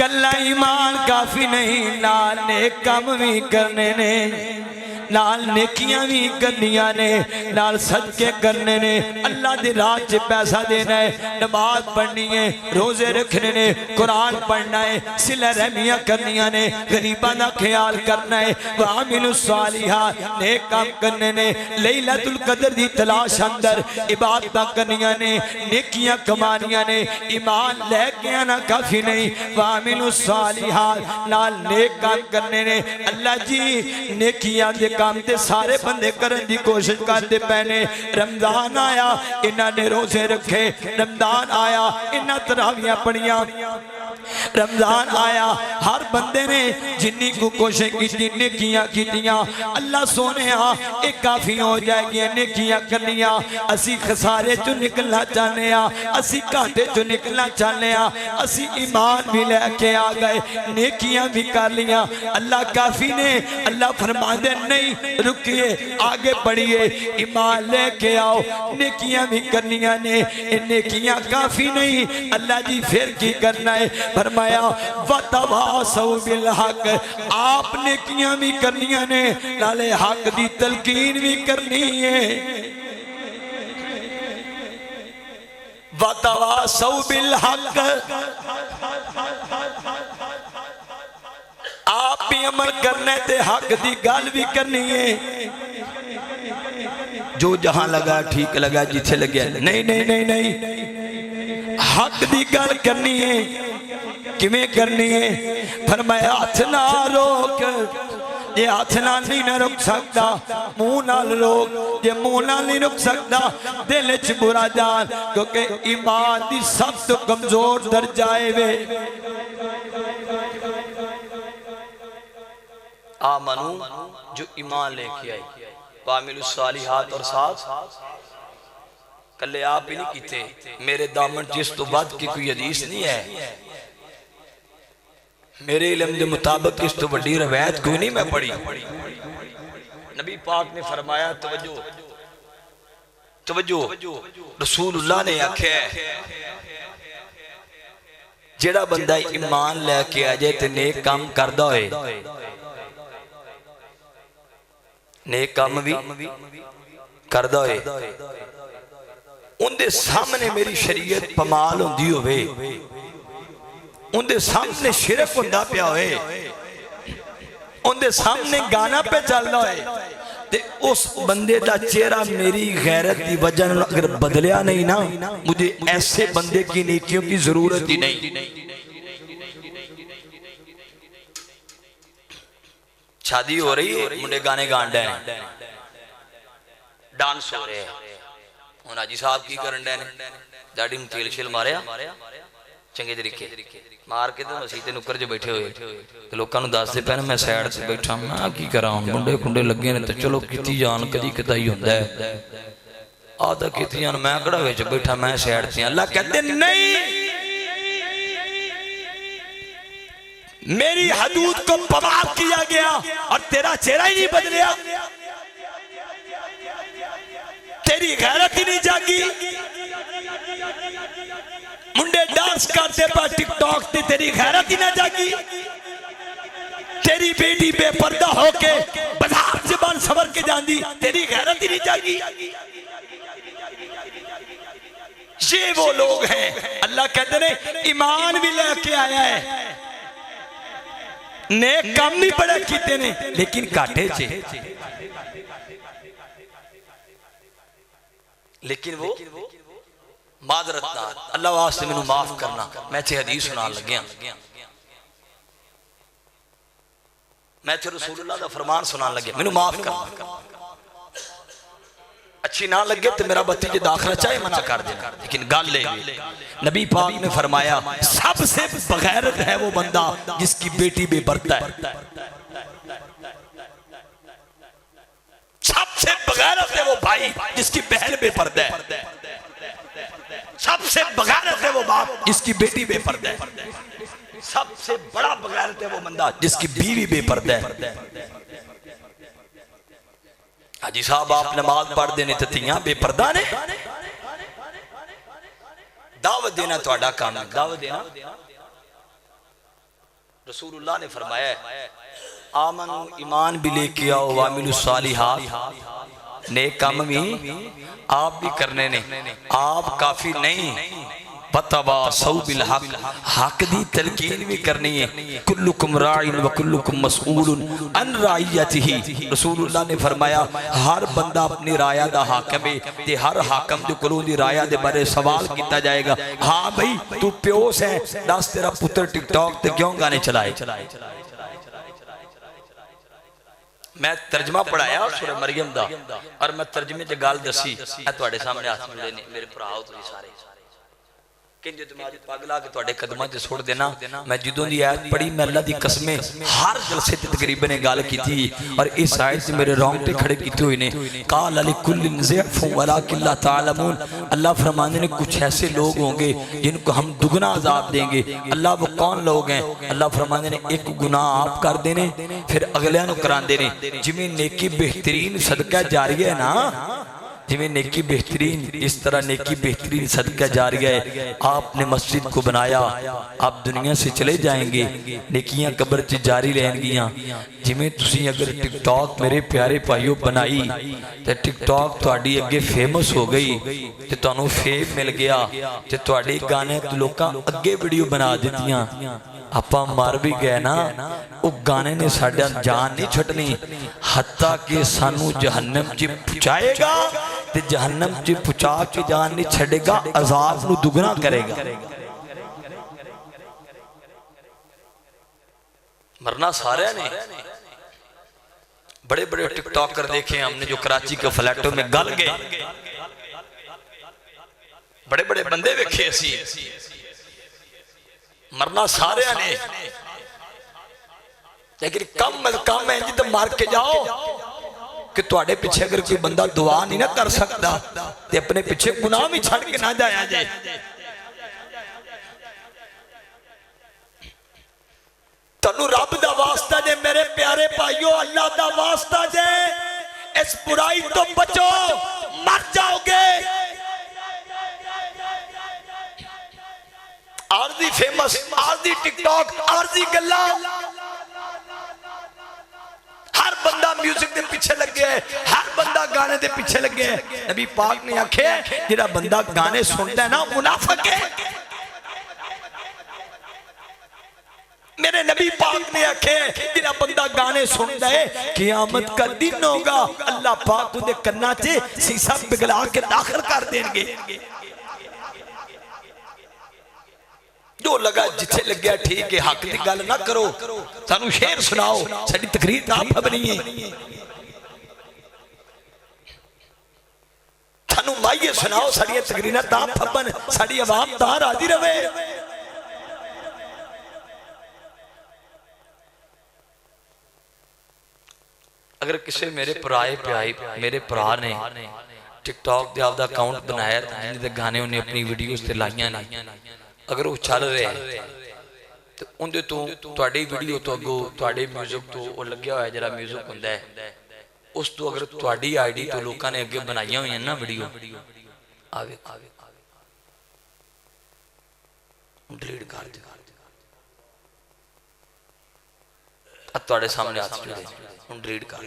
कल्ला ईमान काफी नहीं, नाल नेक काम भी करने ने, नाल नेकियां भी करनियां ने, नाल सदके करने ने, अल्लाह दी राह च पैसा देना है, नमाज पढ़नी है, रोजे रखने ने, कुरान पढ़ना है, सिला रहमियां करनियां ने, गरीबां दा ख्याल करना है, वामिलुस सालिहात नेक काम करने ने, लैलतुल कदर दी तलाश अंदर इबादतां करनियां ने, नेकियां कमानियां ने। ईमान लेके आना काफी नहीं, वामिलुस सालिहात नाल नेक काम करने ने। अल्लाह जी नेकियां दे काम ते सारे बंदे करने की कोशिश करते पे ने। रमजान आया इन्होंने रोजे रखे, रमजान आया इन्होंने तरावियां पढ़िया, रमजान आया हर बंदे ने जिन्नी को कोशिश की नेकियां कीतियां। अल्लाह सोने ये काफी हो जाएगी नेकियां करनिया। असी खसारे चो निकलना चाहते हैं, असी घाटे चो निकलना चाहते हैं, असी ईमान भी लैके आ गए, नेकियां भी कर लिया, अल्लाह काफी ने। अल्लाह फरमाते नहीं रुकिए आगे बढ़िए, ईमान लेके आओ, नेकियां भी करनिया ने, नेकियां काफी नहीं। अल्लाह जी फिर की करना है, फरमाया वतवासौ बिल हक, आप नेकियां भी करनिया ने, नाले हक दी तलकीन भी करनी है। वतवासौ बिल हक, आप भी अमल करने ते हक दी गल भी करनी है। जो जहां लगा ठीक लगा, जिथे लगे नहीं नहीं नहीं नहीं, हक दी गल करनी है। किवें करनी है? फरमाया हाथ ना रोक, जे हाथ नाल नहीं ना रुक सकता, मुंह नाल रोक, जे मुंह नाल नहीं रुक सकता, दिल च बुरा जान, क्योंकि ईमान दी सब तो कमजोर दर्जा है वे। आमनू जो ईमान लेके आई, वामिलुस सालिहात और साथ कल्ले आप ही नहीं कीते। मेरे दामन जिस तो बाद की कोई हदीस नहीं है, मेरे इल्म के मुताबिक इस तो बड़ी रवायत कोई नहीं मैं पढ़ी। नबी पाक ने फरमाया तवज्जो तवज्जो, रसूलुल्लाह ने आख्या जेड़ा बंदा ईमान लेके आ जाए ते नेक काम करदा होए, नेक काम भी करदा होए, उनके सामने मेरी शरीयत पमाल होंदी होवे, उनके सामने शिरक होंदा पिया होए, उनके सामने गाना पे चलदा होए, ते उस बंदे का चेहरा मेरी गैरत की वजह अगर बदलिया नहीं ना, मुझे ऐसे बंदे की नेकियों की जरूरत ही नहीं। शादी हो रही है, मुंडे गाने गान डे, डांस हो रहे हैं, हुण हाजी साहब की करन डे ने, दाढ़ी में तेल शेल मारिया चंगे तरीके मार के, तो मसीह ते नुक्कर च बैठे हुए तो लोगों को दसदे पे मैं साइड से बैठा, मैं की करा, मुंडे खुंडे लगे ने तो चलो की जान, कदी कदाई होंदा है, आ तो की जान, मैं कड़ा विच बैठा, मैं साइड से। अल्लाह कहते नहीं, मेरी हदूद को पमार किया गया और तेरा चेहरा ही नहीं बदलिया, तेरी गैरत ही नहीं जागी, मुंडे डांस करते पर टिकटॉक ते तेरी गैरत ही ना जागी, तेरी बेटी बेपर्दा होके बाजार से बन सवर के जांदी, तेरी गैरत ही नहीं जागी। ये वो लोग हैं, अल्लाह कहते हैं ईमान भी लेके आया है, नेक काम भी बड़े कीते ने लेकिन घाटे च, लेकिन वो माजरत ना अल्लाह वास्ते मैनू माफ करना। मैं इत्थे हदीस सुनान लग्या, मैं इत्थे रसूलुल्लाह दा फरमान सुनान लग्या, मैनू माफ करना। अच्छी ना लगे तो मेरा बत्ती जो दाखिला चाहे मना कर देना, लेकिन गल नबी पाक ने फरमाया सबसे बगैरत है वो बंदा जिसकी बेटी बेपर्दा है। सबसे बगैरत है वो भाई जिसकी बहन बेपर्दा है। सबसे बगैरत है वो बाप जिसकी बेटी बेपर्दा है। सबसे बड़ा बगैरत है वो बंदा जिसकी बीवी बेपर्दा है। हाजी साहब आप नमाज पढ़ते ने तो तियां बेपर्दा ने, दावत देना तुहाडा काम है, दावत देना। रसूलुल्लाह ने फरमाया आमन ईमान भी लेके आओ वामिलु सालिहात, नेक काम भी आप भी करने ने, आप काफी नहीं, पतवा सौ बिल हक, हक दी तलकीन भी करनी है। कुल्लुकुम राइन व कुल्लुकुम मसऊलुन अन राइयतिही। रसूलुल्लाह ने फरमाया हर बंदा अपनी राया दा हाकिम है ते हर हाकिम दे कोलों दी राया दे बारे सवाल किया जाएगा। हाँ भाई तू प्योस है, दस तेरा पुत्र टिकटॉक ते क्यों गाने चलाए। मैं तर्जमा पढ़ाया सूरह मरियम दा और मैं तर्जमे च गल दसी, तुहाडे सामने हाथ मिले ने मेरे भराओ तुसीं सारे किंजे तुम्हारी पग ला के तुहाडे कदमां च सुट देना। मैं जदों दी आयत पढ़ी मैं अल्लाह दी कसमें हर जलसे ते तकरीबन गल कीती और इस आयत से मेरे रोंगटे खड़े कीते हुए ने। काल अली कुल्लिन ज़िअफ़ुन वलाकिन ला तालमून, अल्लाह फरमाते ने कुछ ऐसे लोग होंगे जिनको हम दुगना अज़ाब देंगे। अल्लाह वो कौन लोग हैं? अल्लाह फरमाते ने एक गुनाह आप कर देने फिर अगलियां नूं करांदे ने। जिवें नेकी बेहतरीन सदका जारी है ना, जिमें नेकी बेहतरीन, इस तरह नेकी बेहतरीन सदका जारिया है। आपने मस्जिद को बनाया, आप दुनिया से चले जाएंगे, नेकियां कब्र च जारी रहेंगियां। जिमें तुसी अगर टिकटॉक मेरे प्यारे भाइयों बनाई तो टिकटॉक तुहाडी अगे फेमस हो गई ते तुहानू फेम मिल गया ते तुहाडे गाने लोकां अगे वीडियो बना दित्तियां, आपां मर भी गए ना, वो गाने ने साडा जान नहीं छुटनी, हत्ता कि सानू जहन्नम च पहुंचाएगा ते जहन्नम च पहुंचा के जान नहीं छड़ेगा, अजाब नू दुगना करेगा। मरना सारे ने। बड़े बड़े टिकटॉकर देखे हमने जो कराची के फ्लैटों में गल गए, बड़े बड़े बंदे वेखे असी। मरना सारे ने, लेकिन कम अज कम है जी तो मर के जाओ कि तुहाडे पिछे अगर कोई बंदा दुआ नहीं ना कर सकता ते अपने पिछे गुनाह भी छड़ के ना जाया जाए। तन्नू रब दा वास्ता जे मेरे प्यारे भाइयों, अल्लाह दा वास्ता जे इस बुराई तो बचो, मर जाओगे। आरजी फेमस, आरजी टिकटॉक, आरजी गल्ला, हर बंदा म्यूजिक के पीछे लगे है, हर बंदा गाने के पीछे लगे है। नबी पाक ने आखे जिहड़ा बंदा गाने सुनता है ना मुनाफिक है। मेरे नबी पाक ने आखे जिहड़ा बंदा गाने सुनता है क़यामत का दिन होगा, अल्लाह पाक उहदे कन्ना च शीशा पिघला के दाखिल कर देंगे। जो लगा जिथे लगे ठीक है, हक की गल ना करो, सानू शेर सुनाओ, साडी तकरीर ता फबनी है, सानू माइये सुनाओ, साडी तकरीरां ता फबन, साडी आवाम ता राजी रवे। अगर किसी मेरे भराए प्याई मेरे भरा ने टिकटॉक दे आपदा अकाउंट बनाया जिहदे गाने उन्हें अपनी वीडियोस ते लाइयां ने, अगर वो चल रहे तो उनके तो तुहाडी वीडियो तो अगो तुहाडे म्यूजिक तो वो लग्या होया जरा म्यूजिक हुंदा है, उस तो अगर तुहाडी आईडी तो लोगों ने अगे बनाई हुई ना वीडियो, आवे डिलीट कर दे। तुहाडे सामने हाथ जोड़े हुण डिलीट कर।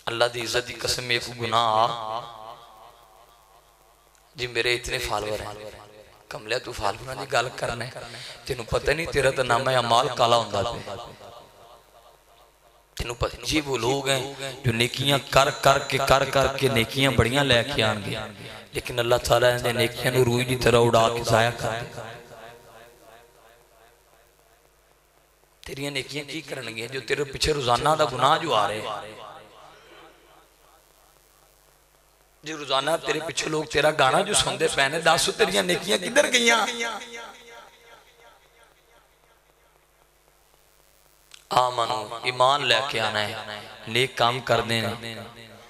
अल्लाह दी इज्जत दी कसम, एक गुनाह जी मेरे इतने फॉलोअर हैं, कमलिया तू फालतू की गल करना, तेनू पता नहीं तेरा तो नाम है अमाल काला होंदा पे। तेनू पता जी वो लोग हैं जो नेकियां कर के नेकियां बड़ियां लैके आएंगे, लेकिन अल्लाह ताला इन्हें नेकियां नूं रूई की तरह उड़ा के जाया कर दे। तेरियां नेकियां की करनगियां जो तेरे पीछे रोजाना का गुनाह जो आ रहे, जो रोजाना तेरे पीछे लोग तेरा गाना जो सुनते पे ने, दस तेरियां नेकियां किधर गईयां? आमनो ईमान लेके आना है, नेक काम करने हैं।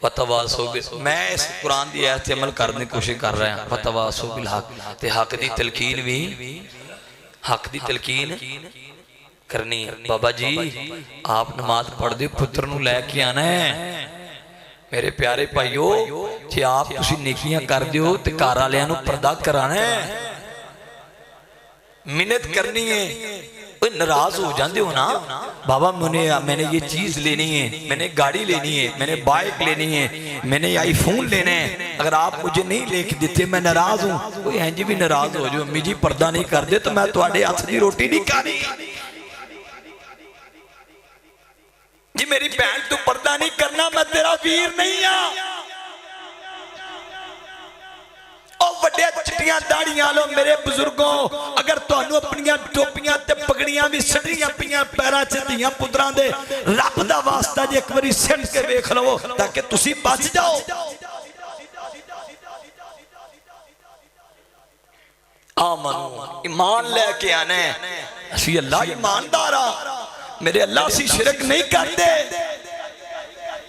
वतवासो बिल, मैं इस कुरान की आयत अमल करने की कोशिश कर रहा हूं। वतवासो बिल हक, ते हक दी तलकीन भी, हक दी तलकीन करनी है। बाबा जी आप नमाज पढ़ते पुत्र नूं लैके आना है। मेरे प्यारे भाईओ जे आप तुसीं नेकियां करदे हो ते घर वालियां नूं पर्दा कराना है, मिन्नत करनी है। नाराज हो जाते हो ना, बाबा मैंने ये चीज लेनी है, मैंने गाड़ी लेनी है, मैंने बाइक लेनी है, मैंने आईफोन लेना है, अगर आप मुझे नहीं लेके देते मैं नाराज हूँ। कोई इंज भी नाराज हो जाओ, अम्मी जी पर्दा नहीं करते तो मैं तुहाडे हथ की रोटी नहीं खानी जी, मेरी भैन तू पर्दा नहीं करना मैं तेरा वीर नहीं हाँ। वड्डे चिट्टियां दाड़ियां लो मेरे बुजुर्गों, अगर तुहानू अपनियां टोपियां ते पगड़ियां भी सड़ियां पियां पैरां च धीआं पुत्रां दे, रब दा वास्ता जे एक बारी सिट के वेख लवो ताकि तुसी बच जाओ। आमनो ईमान लेके आना है, असी अल्लाह ईमानदार आ, मेरे अल्लाह सी शिरक नहीं करते,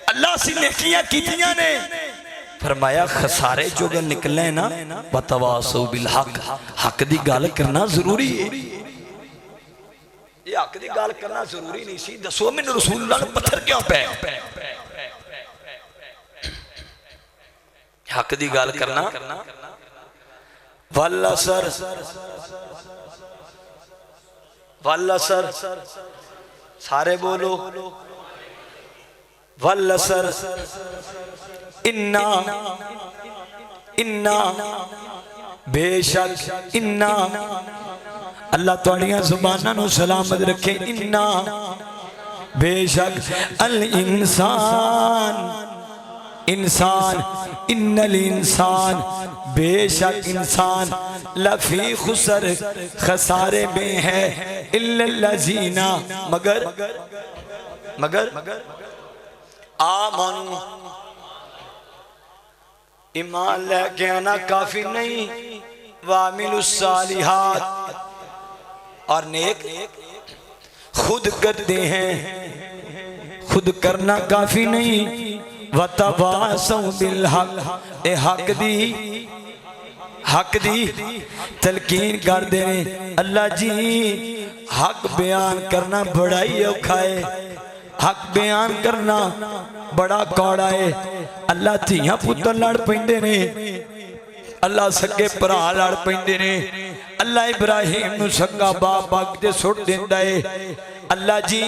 अल्लाह सी नेकियां कीतियां ने। फरमाया खसारे जो निकले ना बतवासो बिल हक, हक दी गल करना जरूरी है। ये हक दी गल करना जरूरी नहीं सी, दसो मैनू रसूलुल्लाह नूं पत्थर क्यों पे? हक दी गल करना। वल असर, वल असर, सारे बोलो वल असर, इन्ना इन्ना बेशक इन्ना, अल्लाह तुहाड़ियां ज़ुबानां नूं सलामत रखे। इन्ना बेशक अल इंसान, इंसान इन्नल इंसान, बेशक इंसान लफी खुसर, खसारे में है, इल्लल लजीना, मगर आमनु, ईमान लेके आना काफी नहीं, वामिलुस सालिहात, और नेक खुद करते हैं, खुद करना काफी नहीं। वतवासौ बिल हक, ए हक दी तलकीन कर दे। अल्लाह जी हक बयान करना बड़ा ही औखा है, हक बयान करना बड़ा कौड़ा है। अल्लाह धीआं पुत्तर लड़ पैंदे ने, अल्लाह सगे भरा लड़ पैंदे ने, अल्लाह इब्राहिम नूं सगा बाप अग ते सुट देंदा है, अल्लाह जी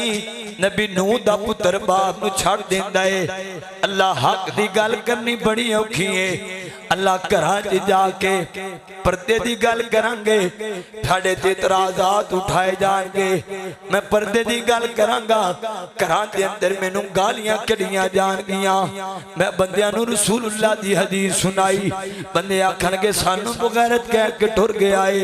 नबी नूह दा पुत्र बाप नूं छड़ देंदा है। अल्लाह हक दी गल करनी बड़ी औखी है। अल्लाह घरां च जाके पर्दे दी गल करांगे, साडे ते इतराज़ात उठाए जाएंगे। मैं पर्दे दी गल करांगा, घरां दे अंदर मैनूं गालियां कढ़ियां जाणगियां। मैं बंदियां नूं रसूलुल्लाह दी हदीस सुनाई, बंदे आखणगे सानूं बगैरत कह के टुर गया है,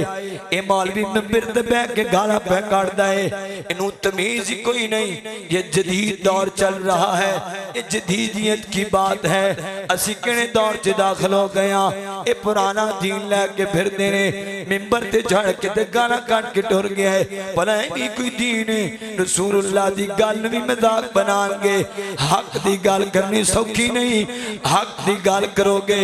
ये मौलवी मिंबर ते बैठ के गालां पे कढ़दा है, इनू तमीज ही कोई नहीं। ये जदीद दौर चल रहा है, ये जदीदियत की बात है। असी किहड़े दौर च दाखिल हो गया, ये पुराना दीन लैके फिरदे ने, मिंबर ते चढ़ के ते गाना कट के टुर गया है। भला ये कोई दीन है? रसूलुल्लाह दी गल भी मजाक बनाएंगे। हक दी गल करनी सौखी नहीं, हक दी गल करोगे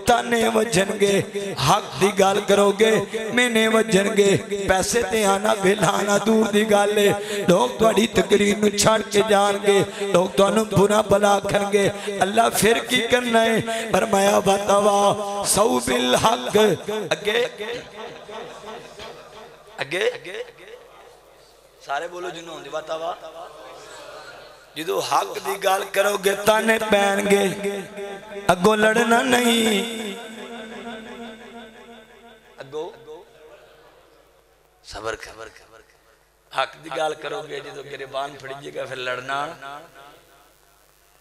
ताने वजनगे, हक दी गल करोगे मैंने वजनगे। पैसे ते आना बेलाना दूर दी गल है, लोग तुहाडी तकरीर नूं छड़ के जाणगे, लोग तुहानूं बुरा भला आखणगे। अल्लाह फिर की करना है? फरमाया वतवा सौ बिल हक। अगे अगे सारे बोलो जिन्हों आउंदी वतवा। जो हक की गल करोगे ताने पैणगे, अगों लड़ना नहीं, अगों सबर कर हक की गल करोगे जो गिरबान फड़ीएगा फिर लड़ना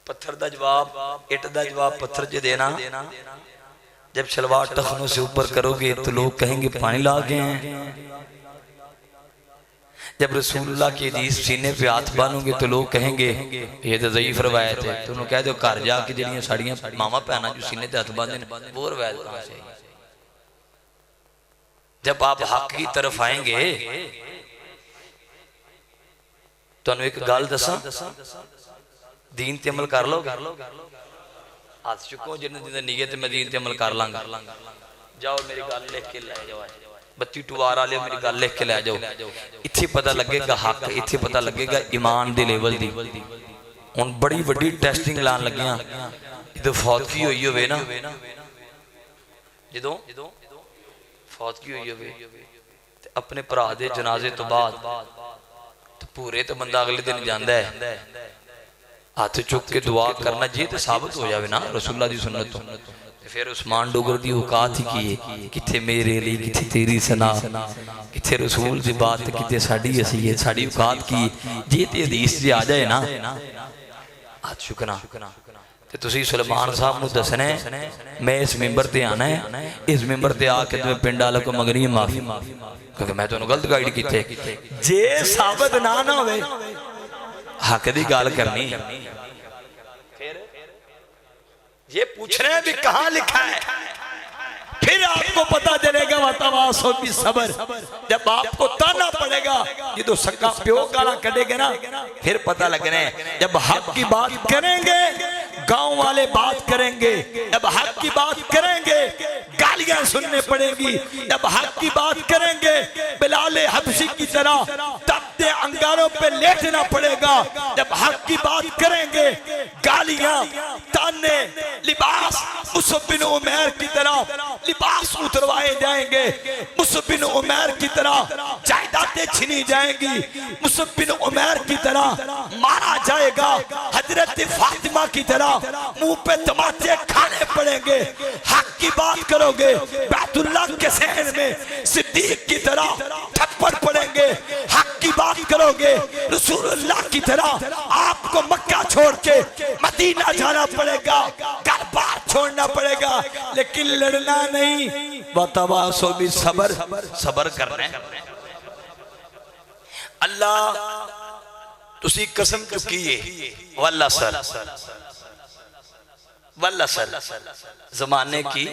पत्थर का जवाब इट का जवाब पत्थर च देना जब शलवार टखनों से ऊपर करोगे तो लोग कहेंगे पानी ला गए हैं जब रसूलुल्लाह की हदीस सीने पे हाथ बांधोगे तो लोग कहेंगे ये तो ज़ईफ रवायत है तो कह दो घर जाके जड़ियां साड़ियां मामा भैन जो सीने पे हाथ बांधे वो रवायत कहां से आई जब आप हक की तरफ आएंगे तो एक गल दसा दीन ते अमल कर लो हाथ चुको जिन्हें जिन्हें नीयत मैं दीन ते अमल कर लांगा जाओ मेरी गल लिख के ले जाओ 32 टुवार वाले मेरी गल लिख के ले जाओ इत्थे पता लगेगा हक इत्थे पता लगेगा ईमान दे लेवल दी हुण बड़ी वड्डी टेस्टिंग लान लगियां जो फौतगी होई होवे ना जो फौतगी हुई होवे ते अपने भरा दे जनाजे तो बाद तो पूरे तो बंदा अगले दिन जांदा है हाथ चुक के दुआ करना जे तो साबित हो जाए ना रसूलुल्लाह दी सुन्नत तो फिर उस्मान डोगर दी औकात ही की है किथे मेरे लिए किथे तेरी सना किथे रसूल दी बात किथे साडी हसीयत साडी औकात की जे ते हदीस जे आ जाए ना हाथ चुकना ते तुसी सुलेमान साहब नूं दसना मैं इस मिंबर ते आना है इस मिंबर ते आके तुम्हें पिंड वालों को मंगनी है माफी क्योंकि मैं तुहानूं गलत गाइड कीते जे साबित ना होवे हक दी गल करनी फिर ये पूछ रहे हैं भी कहां लिखा है फिर आपको पता चलेगा वतवासो भी सबर जब आपको ताना पड़ेगा ये तो सक्का प्यो गाला कटेगा ना फिर पता लगना है जब हक की बात करेंगे गांव वाले बात करेंगे जब हक की बात करेंगे गालियां सुनने पड़ेगी जब हक की बात करेंगे बिलाले हबशी की तरह तपते अंगारों पे लेटना पड़ेगा जब हक की बात करेंगे गालियां ताने लिबास मुसअब बिन उमैर की तरह लिबास उतरवाए जाएंगे मुसअब बिन उमैर की तरह जायदादें छीनी जाएंगी मुसअब बिन उमैर की तरह मारा जाएगा हजरत फातिमा की तरह मुंह पे तमाचे खाने पड़ेंगे हक की बात करोगे बैतुल्लाह के सहन में सिद्दीक की तरह थप्पड़ पड़ेंगे हक की बात करोगे रसूलुल्लाह की तरह आपको मक्का छोड़ के मदीना जाना पड़ेगा घर बार छोड़ना पड़ेगा लेकिन लड़ना नहीं वतवासो भी सबर सबर करना है अल्लाह तुसी कसम चुकी है वल्ला सर जमाने की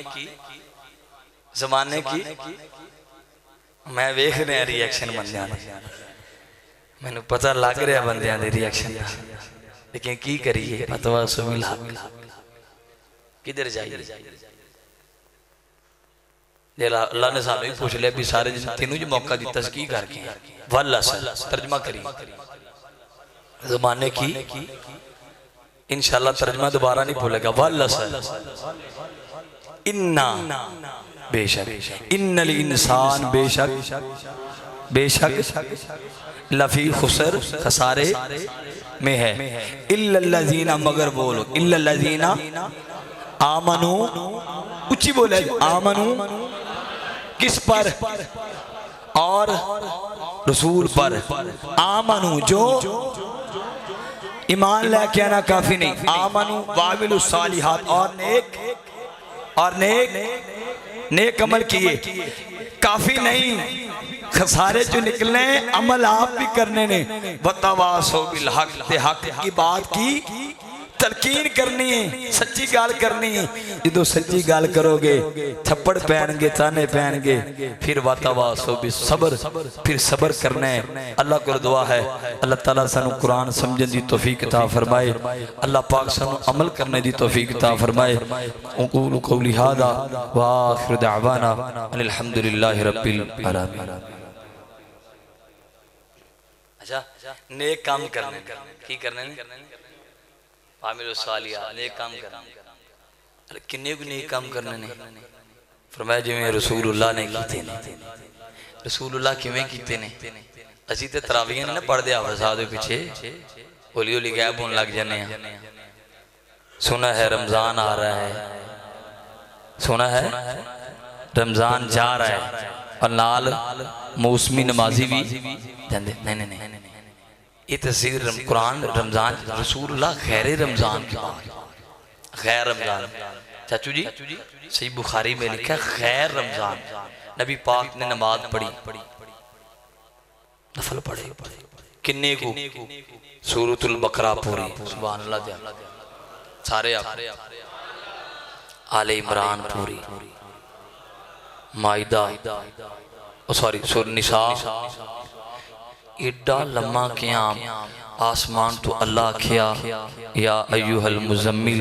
मैं वेख रहा रिएक्शन बंदियां मैनू पता लग रहा बंदियां दे रिएक्शन लेकिन की करिए वतवासो भी किधर जाइए अल्लाह ने सानू पूछ लिया भी सारे तेनू जो मौका दिता की करके वल्ला तर्जमा करी जमाने की इंशाल्लाह तर्जमा दोबारा नहीं भूलेगा वल्ला इन्ना बेशक इन्नल इंसान बेशक लफी खुसर खसारे में है इल्लल्लज़ीना मगर बोलो इल्लल्लज़ीना आमनू ऊंची बोले आमनू किस पर और रसूल पर आमनू जो ईमान लेके आना काफी नहीं आमनू वामिलु सालिहात और नेक अमल किए काफी नहीं खसारे जो निकलने अमल आप भी करने ने वतवासो बिल हक ते हक की बात की तलकीन करनी है सच्ची गाल करनी है जो सच्ची गाल करोगे थप्पड़ पहनगे ताने पहनगे फिर वतवासो भी सबर फिर सबर करना है अल्लाह को दुआ है अल्लाह ताला सानू कुरान समझने दी तौफीक अता फरमाए अल्लाह पाक सानू अमल करने दी तौफीक अता फरमाए अक़ूलु क़ौली हादा व आखिरु दअवाना अल्हम्दुलिल्लाहि रब्बिल आलमीन अच्छा नेक काम करने की करने आमिर सालिया नेक काम करना किन्ने को नेक काम करने ने फरमाया जिवें रसूलुल्लाह ने कीते ने रसूलुल्लाह किवें कीते ने असीं ते तरावीयां ने पढ़दे हाफिज़ साहब दे पिछे हौली हौली गायब होने लग जाने हैं सुना है रमजान आ रहा है सुना है रमजान जा रहा है और नाल मौसमी नमाजी भी जाते। नहीं नहीं नहीं, ये तस्वीर कुरान रमजान रसूलुल्लाह खैर रमजान की बात, खैर रमजान। चाचू जी सही बुखारी में लिखा खैर रमजान, नबी पाक ने नमाज पढ़ी, नफल पढ़े किन्ने को, सूरतुल बकरा पूरी, सुभान अल्लाह, सारे आले इमरान पूरी, माइदा सॉरी सूरह निसा, एडा लम्मा क़याम। आसमान तो अल्लाह आखिया या अय्युहल मुज़म्मिल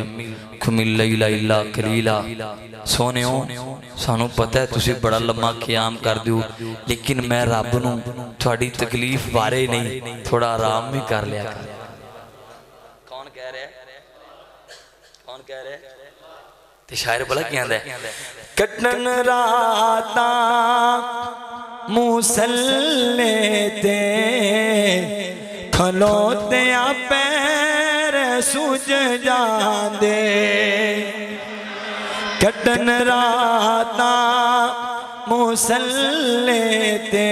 कुमिल लैला इल्ला कलीला। सोनियो सानू पता है तुसी बड़ा लम्मा क़याम कर दो, लेकिन मैं रब नू थोड़ी तकलीफ बारे नहीं, थोड़ा आराम भी कर लिया कर। कौन कह रहा है, कौन कह रहा है? ते शायर भला क्या है, कटन राता मुसल्ले ते खलोते पैर सुज जांदे, कटन राता मुसल्ले ते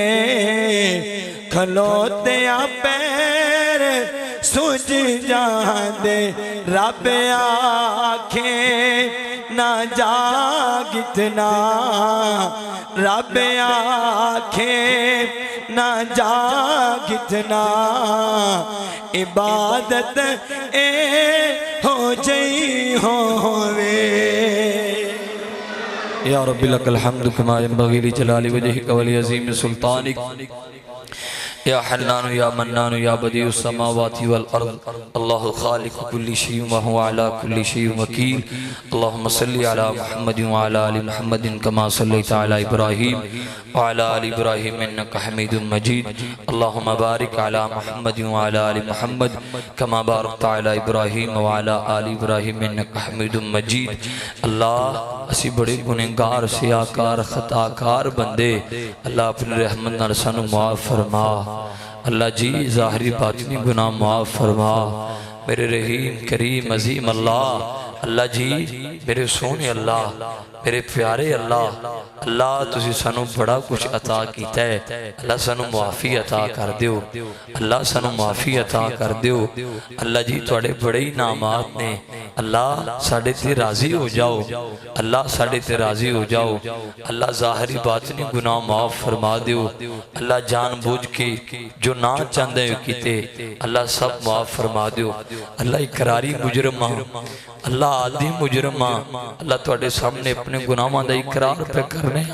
खलोते पैर सुज जांदे। रब आखे ना जागितना, रब आखे ना जागितना, इबादत ए हो जई होवे। या रब्बी लकल हम्दु कमा यंबगी लिजलाली वजहिका वली अज़ीम सुल्तानिक, या हन्नानु या मन्नानु या बदीउस समावाति वल अर्द। अल्लाहु खालिकु कुल्ली शैइन व हुवा अला कुल्ली शैइन वकील। अल्लाहुम्मा सल्लि अला मुहम्मदिन व अला आलि मुहम्मदिन कमा सल्लैता अला इब्राहीम व अला आलि इब्राहीम इन्नका हमीदुम मजीद। अल्लाहुम्मा बारिक अला मुहम्मदिन व अला आलि मुहम्मद कमा बारकता अला इब्राहीम व अला आलि इब्राहीम इन्नका हमीदुम मजीद। अल्लाह असी बड़े गुनहगार सियाकार खताकार बंदे, अल्लाह अपनी रहमत नाल सानू माफ फरमा। अल्लाह जी ज़ाहिरी बातिनी गुनाह माफ फरमा, मेरे रहीम करीम अजीम अल्लाह। अल्लाह जी मेरे सोने अल्लाह, मेरे प्यारे अल्लाह, अल्लाह तुसी सानू बड़ा कुछ अता कीता है, अल्लाह सानू मुआफ़ी अता कर दियो, अल्लाह सानू मुआफ़ी अता कर दियो। अल्लाह जी तुहाडे बड़े ही नामात ने, अल्लाह साडे ते राज़ी हो जाओ, अल्लाह साडे ते राज़ी हो जाओ। अल्लाह ज़ाहिरी बातिनी गुनाह माफ़ फरमा दियो, अल्लाह जान बूझ के जो ना चाहते हो कीते अल्लाह सब माफ़ फरमा दियो। अल्लाह इकरारी मुजरम, अल्लाह आदि मुजरमा, अल्लाह तुहाडे सामने अपने गुनाहां दा इकरार पे करने।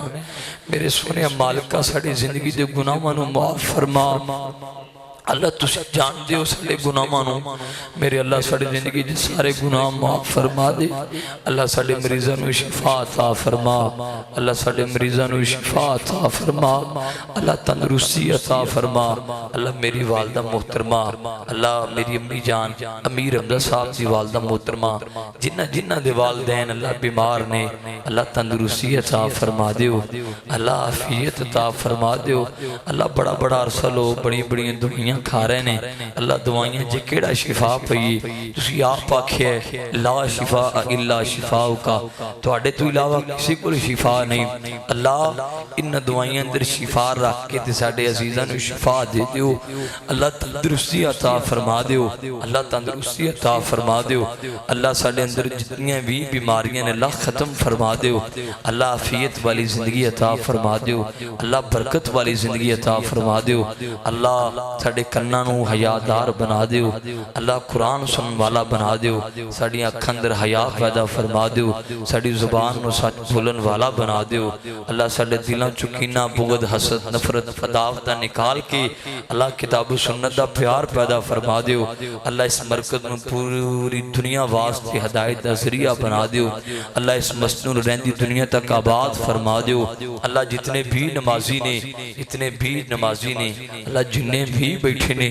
मेरे सोने मालिका साडी जिंदगी दे गुनाहां नू माफ फरमा। अल्लाह तुसी जानदे हो साडे गुनाहां नू, मेरे अल्लाह साडी जिंदगी दे सारे गुनाह माफ फरमा दे। अल्लाह साडे मरीज़ां नू शिफा अता फरमा, अल्लाह साडे मरीज़ां नू शिफा अता फरमा, अल्लाह तंदुरुस्ती अता फरमा। अल्लाह मेरी वालदा मोहतरमा, अल्लाह मेरी अम्मी जान अमीर हमजा साहब दी वालदा मोहतरमा, जिन्ना दे वालदैन अल्लाह बीमार ने, अल्लाह तंदुरुस्ती अता फरमा दियो, अल्लाह आफियत अता फरमा दियो। अल्लाह बड़ा बड़ा अरसा लोग बड़ी बड़ी दवाइयां खा रहे ने, अल्लाह दवाइयां जे केड़ा शिफा पई, तुसी आप आखिया ला शिफा इल्ला शिफाउका, तुहाडे तो इलावा किसी को शिफा नहीं। अल्लाह इन दवाइयां अंदर शिफा रख के ते साडे अजीज़ां नू शिफा दे दियो। अल्लाह तंदुरुस्ती अता फरमा दियो, अल्लाह तंदुरुस्ती अता फरमा दियो। अल्लाह साडे अंदर जितनियां भी बीमारियां ने अल्लाह खत्म फरमा दियो। अल्लाह आफियत वाली जिंदगी अता फरमा दियो, अल्लाह बरकत वाली जिंदगी अता फरमा दियो। अल्लाह साडे कन्नां नू हयादार बना दियो, अल्लाह कुरान सुनने वाला बना दियो, साडी अखां अंदर हया पैदा फरमा दियो, साडी जुबान नू सच बोलने वाला बना दियो। अल्लाह साडे दिलों चों कीना बुगद हसद नफरत अदावत निकाल के अल्लाह किताब सुन्नत दा प्यार पैदा फरमा दियो। अल्लाह इस मरकज नू पूरी दुनिया वास्ते हदायत दा जरिया बना दियो। अल्लाह इस मस्जिद नू रहंदी दुनिया तक आबाद फरमा दियो। अल्लाह जितने भी नमाजी ने, इतने भी नमाजी ने, अल्लाह जिन्ने भी बैठे ने,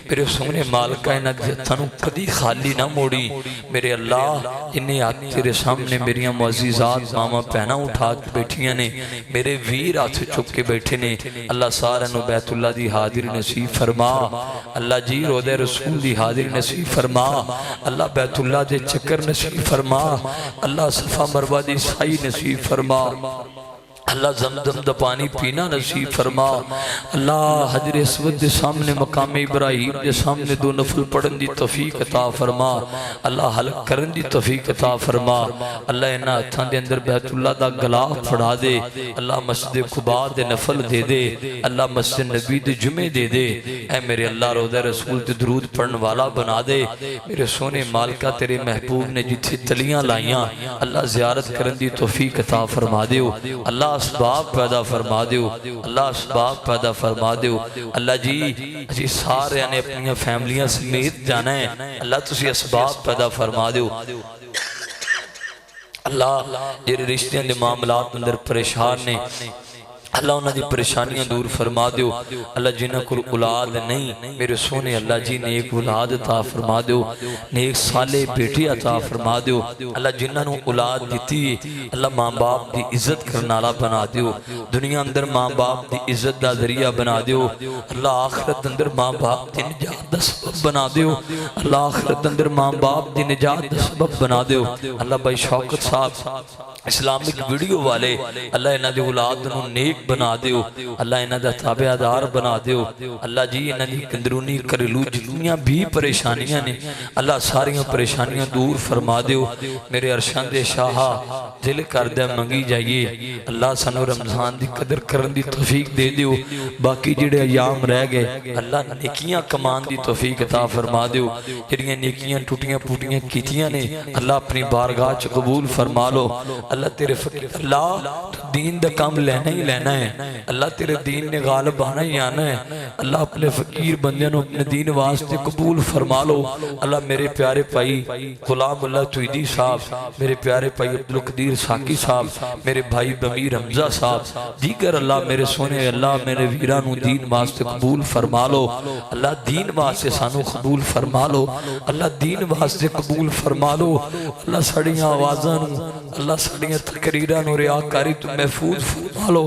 मेरे सोने मालका इन्हां दे हत्थां नू कदी खाली ना मोड़ी। मेरे अल्लाह इन्हें हाथ तेरे सामने मेरिया मुअज़्ज़िज़ात मामा भैनां उठा के बैठियां ने, मेरे वीर हाथ चुक के बैठे ने। अल्लाह सारिआं नू बैतुल्लाह दी हाज़िरी नसीब फरमा। अल्लाह जी रोज़े रसूल दी हाज़िरी नसीब फरमा। अल्लाह बैतुल्लाह दे चक्कर नसीब फरमा। अल्लाह सफ़ा मरवा दी साई नसीब फरमा। अल्लाह जमजम दा पानी पीना नसीब फरमा। अल्लाह हजर अस्वद के सामने मकाम इब्राहिम के सामने दो नफल पढ़न दी तौफीक अता फरमा। अल्लाह हलक करन दी तौफीक अता फरमा। अल्लाह इन्हां हत्थां दे अंदर बैतुल्लाह दा गलाफ फड़ा दे। अल्लाह मस्जिद कुबा दे नफल दे दे। अल्लाह मस्जिद नबी दे जुमे दे दे। ऐ मेरे अल्लाह रोज़ा रसूल ते दरूद पढ़न वाला बना दे। मेरे सोने मालिका तेरे महबूब ने जिथे तलियां लाइयां अल्लाह ज़ियारत करन दी तौफीक अता फरमा दियो। अल्लाह असबाब पैदा फरमा दो। अल्लाह असबाब पैदा फरमा दो। अल्लाह जी असी सारे ने अपनी फैमिलियां समेत जाना है। अल्लाह तुसी असबाब पैदा फरमा दो। अल्लाह जेरे रिश्तियां दे मामलात अंदर परेशान ने अल्लाह उन्होंने परेशानियां दूर फरमा दो। अल्लाह जिन्हों को औलाद नहीं मेरे सोने अल्लाह जी नेक औलाद अता फरमा दो। नेक साले बेटे अता फरमा दो। अल्लाह जिन्होंने औलाद दी अल्लाह माँ बाप की इज्जत करने वाला बना दो। दुनिया अंदर माँ बाप की इज्जत का जरिया बना दो। अल्लाह आखिरत अंदर माँ बाप की निजात का सबब बना दो। अल्लाह आखिरत अंदर माँ बाप की निजात का सबब बना दो। अल्लाह भाई शौकत साहब इस्लामिक वीडियो वाले अल्लाह इन्हां दी औलाद नूं नेक बना दियो। अल्लाह इन्हां दा ताबेदार बना दियो। अल्लाह जी इन्हां दी अंदरूनी घरेलू जितनियां भी परेशानियां ने अल्लाह सारियां परेशानियां दूर फरमा दियो। मेरे अरशां दे शाह दिल करदा मंगी जाइए। अल्लाह सानू रमजान दी कदर करन दी तौफीक दे दियो। बाकी जिहड़े अयाम रह गए अल्लाह नेकियां कमान दी तौफीक अता फरमा दियो। जिहड़ियां नेकियां टूटियां फूटियां कीतियां ने अल्लाह अपनी बारगाह च कबूल फरमा लो। अल्लाह तेरे फकीर अल्लाह तो दीन दा काम लेना ही लेना है। अल्लाह तेरे दीन ने गालिब आना ही आना है। अल्लाह अपने फकीर बंदियां नूं अपने दीन वास्ते कबूल फरमा लो। अल्लाह मेरे प्यारे भाई गुलाम अल्लाह तुईदी साहब, मेरे प्यारे भाई अब्दुल कदीर साकी साहब, मेरे भाई बमीर हमजा साहब दीगर अल्लाह मेरे सोने अल्लाह मेरे वीरां नूं दीन वास्ते कबूल फरमा लो। अल्लाह दीन वास्ते सानू कबूल फरमा लो। अल्लाह दीन वास्ते कबूल फरमा लो। अल्लाह साड़ियां आवाज़ां नूं अल्लाह साड़ियां तकरीरां नूं रियाकारी तू महफूज फरमा लो।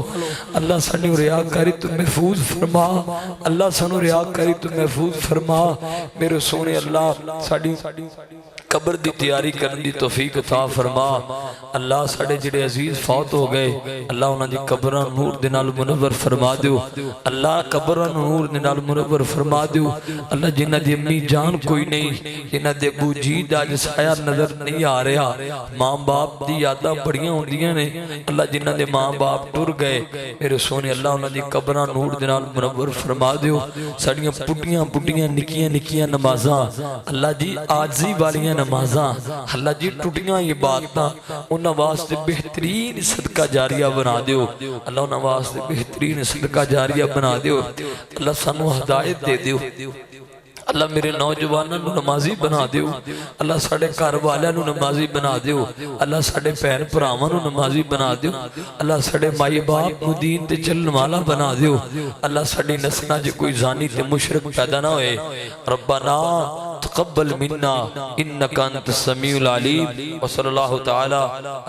अल्लाह सानू रियाकारी तू महफूज फरमा। अल्लाह सानू रियाकारी तू महफूज फरमा। मेरे सोने अल्लाह साड़ी कब्र की तैयारी करने की तौफीक अता फरमा। अल्लाह साडे जिहड़े अजीज फौत हो गए अल्लाह उन्हां दी कब्रां नूर दे नाल मुनव्वर फरमा दियो। अल्लाह कब्रां नूर दे नाल मुनव्वर फरमा दियो। अल्लाह जिन्हां दी अम्मी जान कोई नहीं, जिन्हां दे अबू जी दा अज साया नजर नहीं आ रहा, मां बाप दी यादां बड़ियां होंदियां ने अल्लाह जिन्हां दे मां बाप टुर गए मेरे सोने अल्लाह उन्हां दी कब्रां नूर दे नाल मुनव्वर फरमा दियो। साडियां पुट्टियां पुट्टियां निक्कियां निक्कियां नमाज़ां अल्लाह जी आजी वालियां नमाज़ां अल्लाह जी टुटियां इबादतां उन्हां वास्ते बेहतरीन सदका जारिया बना दियो। अल्लाह उन्हां वास्ते बेहतरीन सदका जारिया बना दियो। अल्लाह सानू हिदायत दे दियो। अल्लाह मेरे नौजवानों को नमाजी बना दियो। अल्लाह साडे घर वालियां नूं नमाजी बना दियो। अल्लाह साडे भैन भरावां नूं नमाजी बना दियो। अल्लाह साडे माई बाप नूं दीन ते चलण वाला बना दियो। अल्लाह साडी नस्लां च कोई जानी ते मुशरिक पैदा ना होए। रब्बना तक़ब्बल मिन्ना इन्नका अंतस समीउल अलीम व सल्लल्लाहु तआला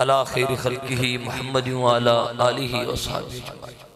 अला खैरि खल्किही मुहम्मद व अला आलिहि व सहबिही।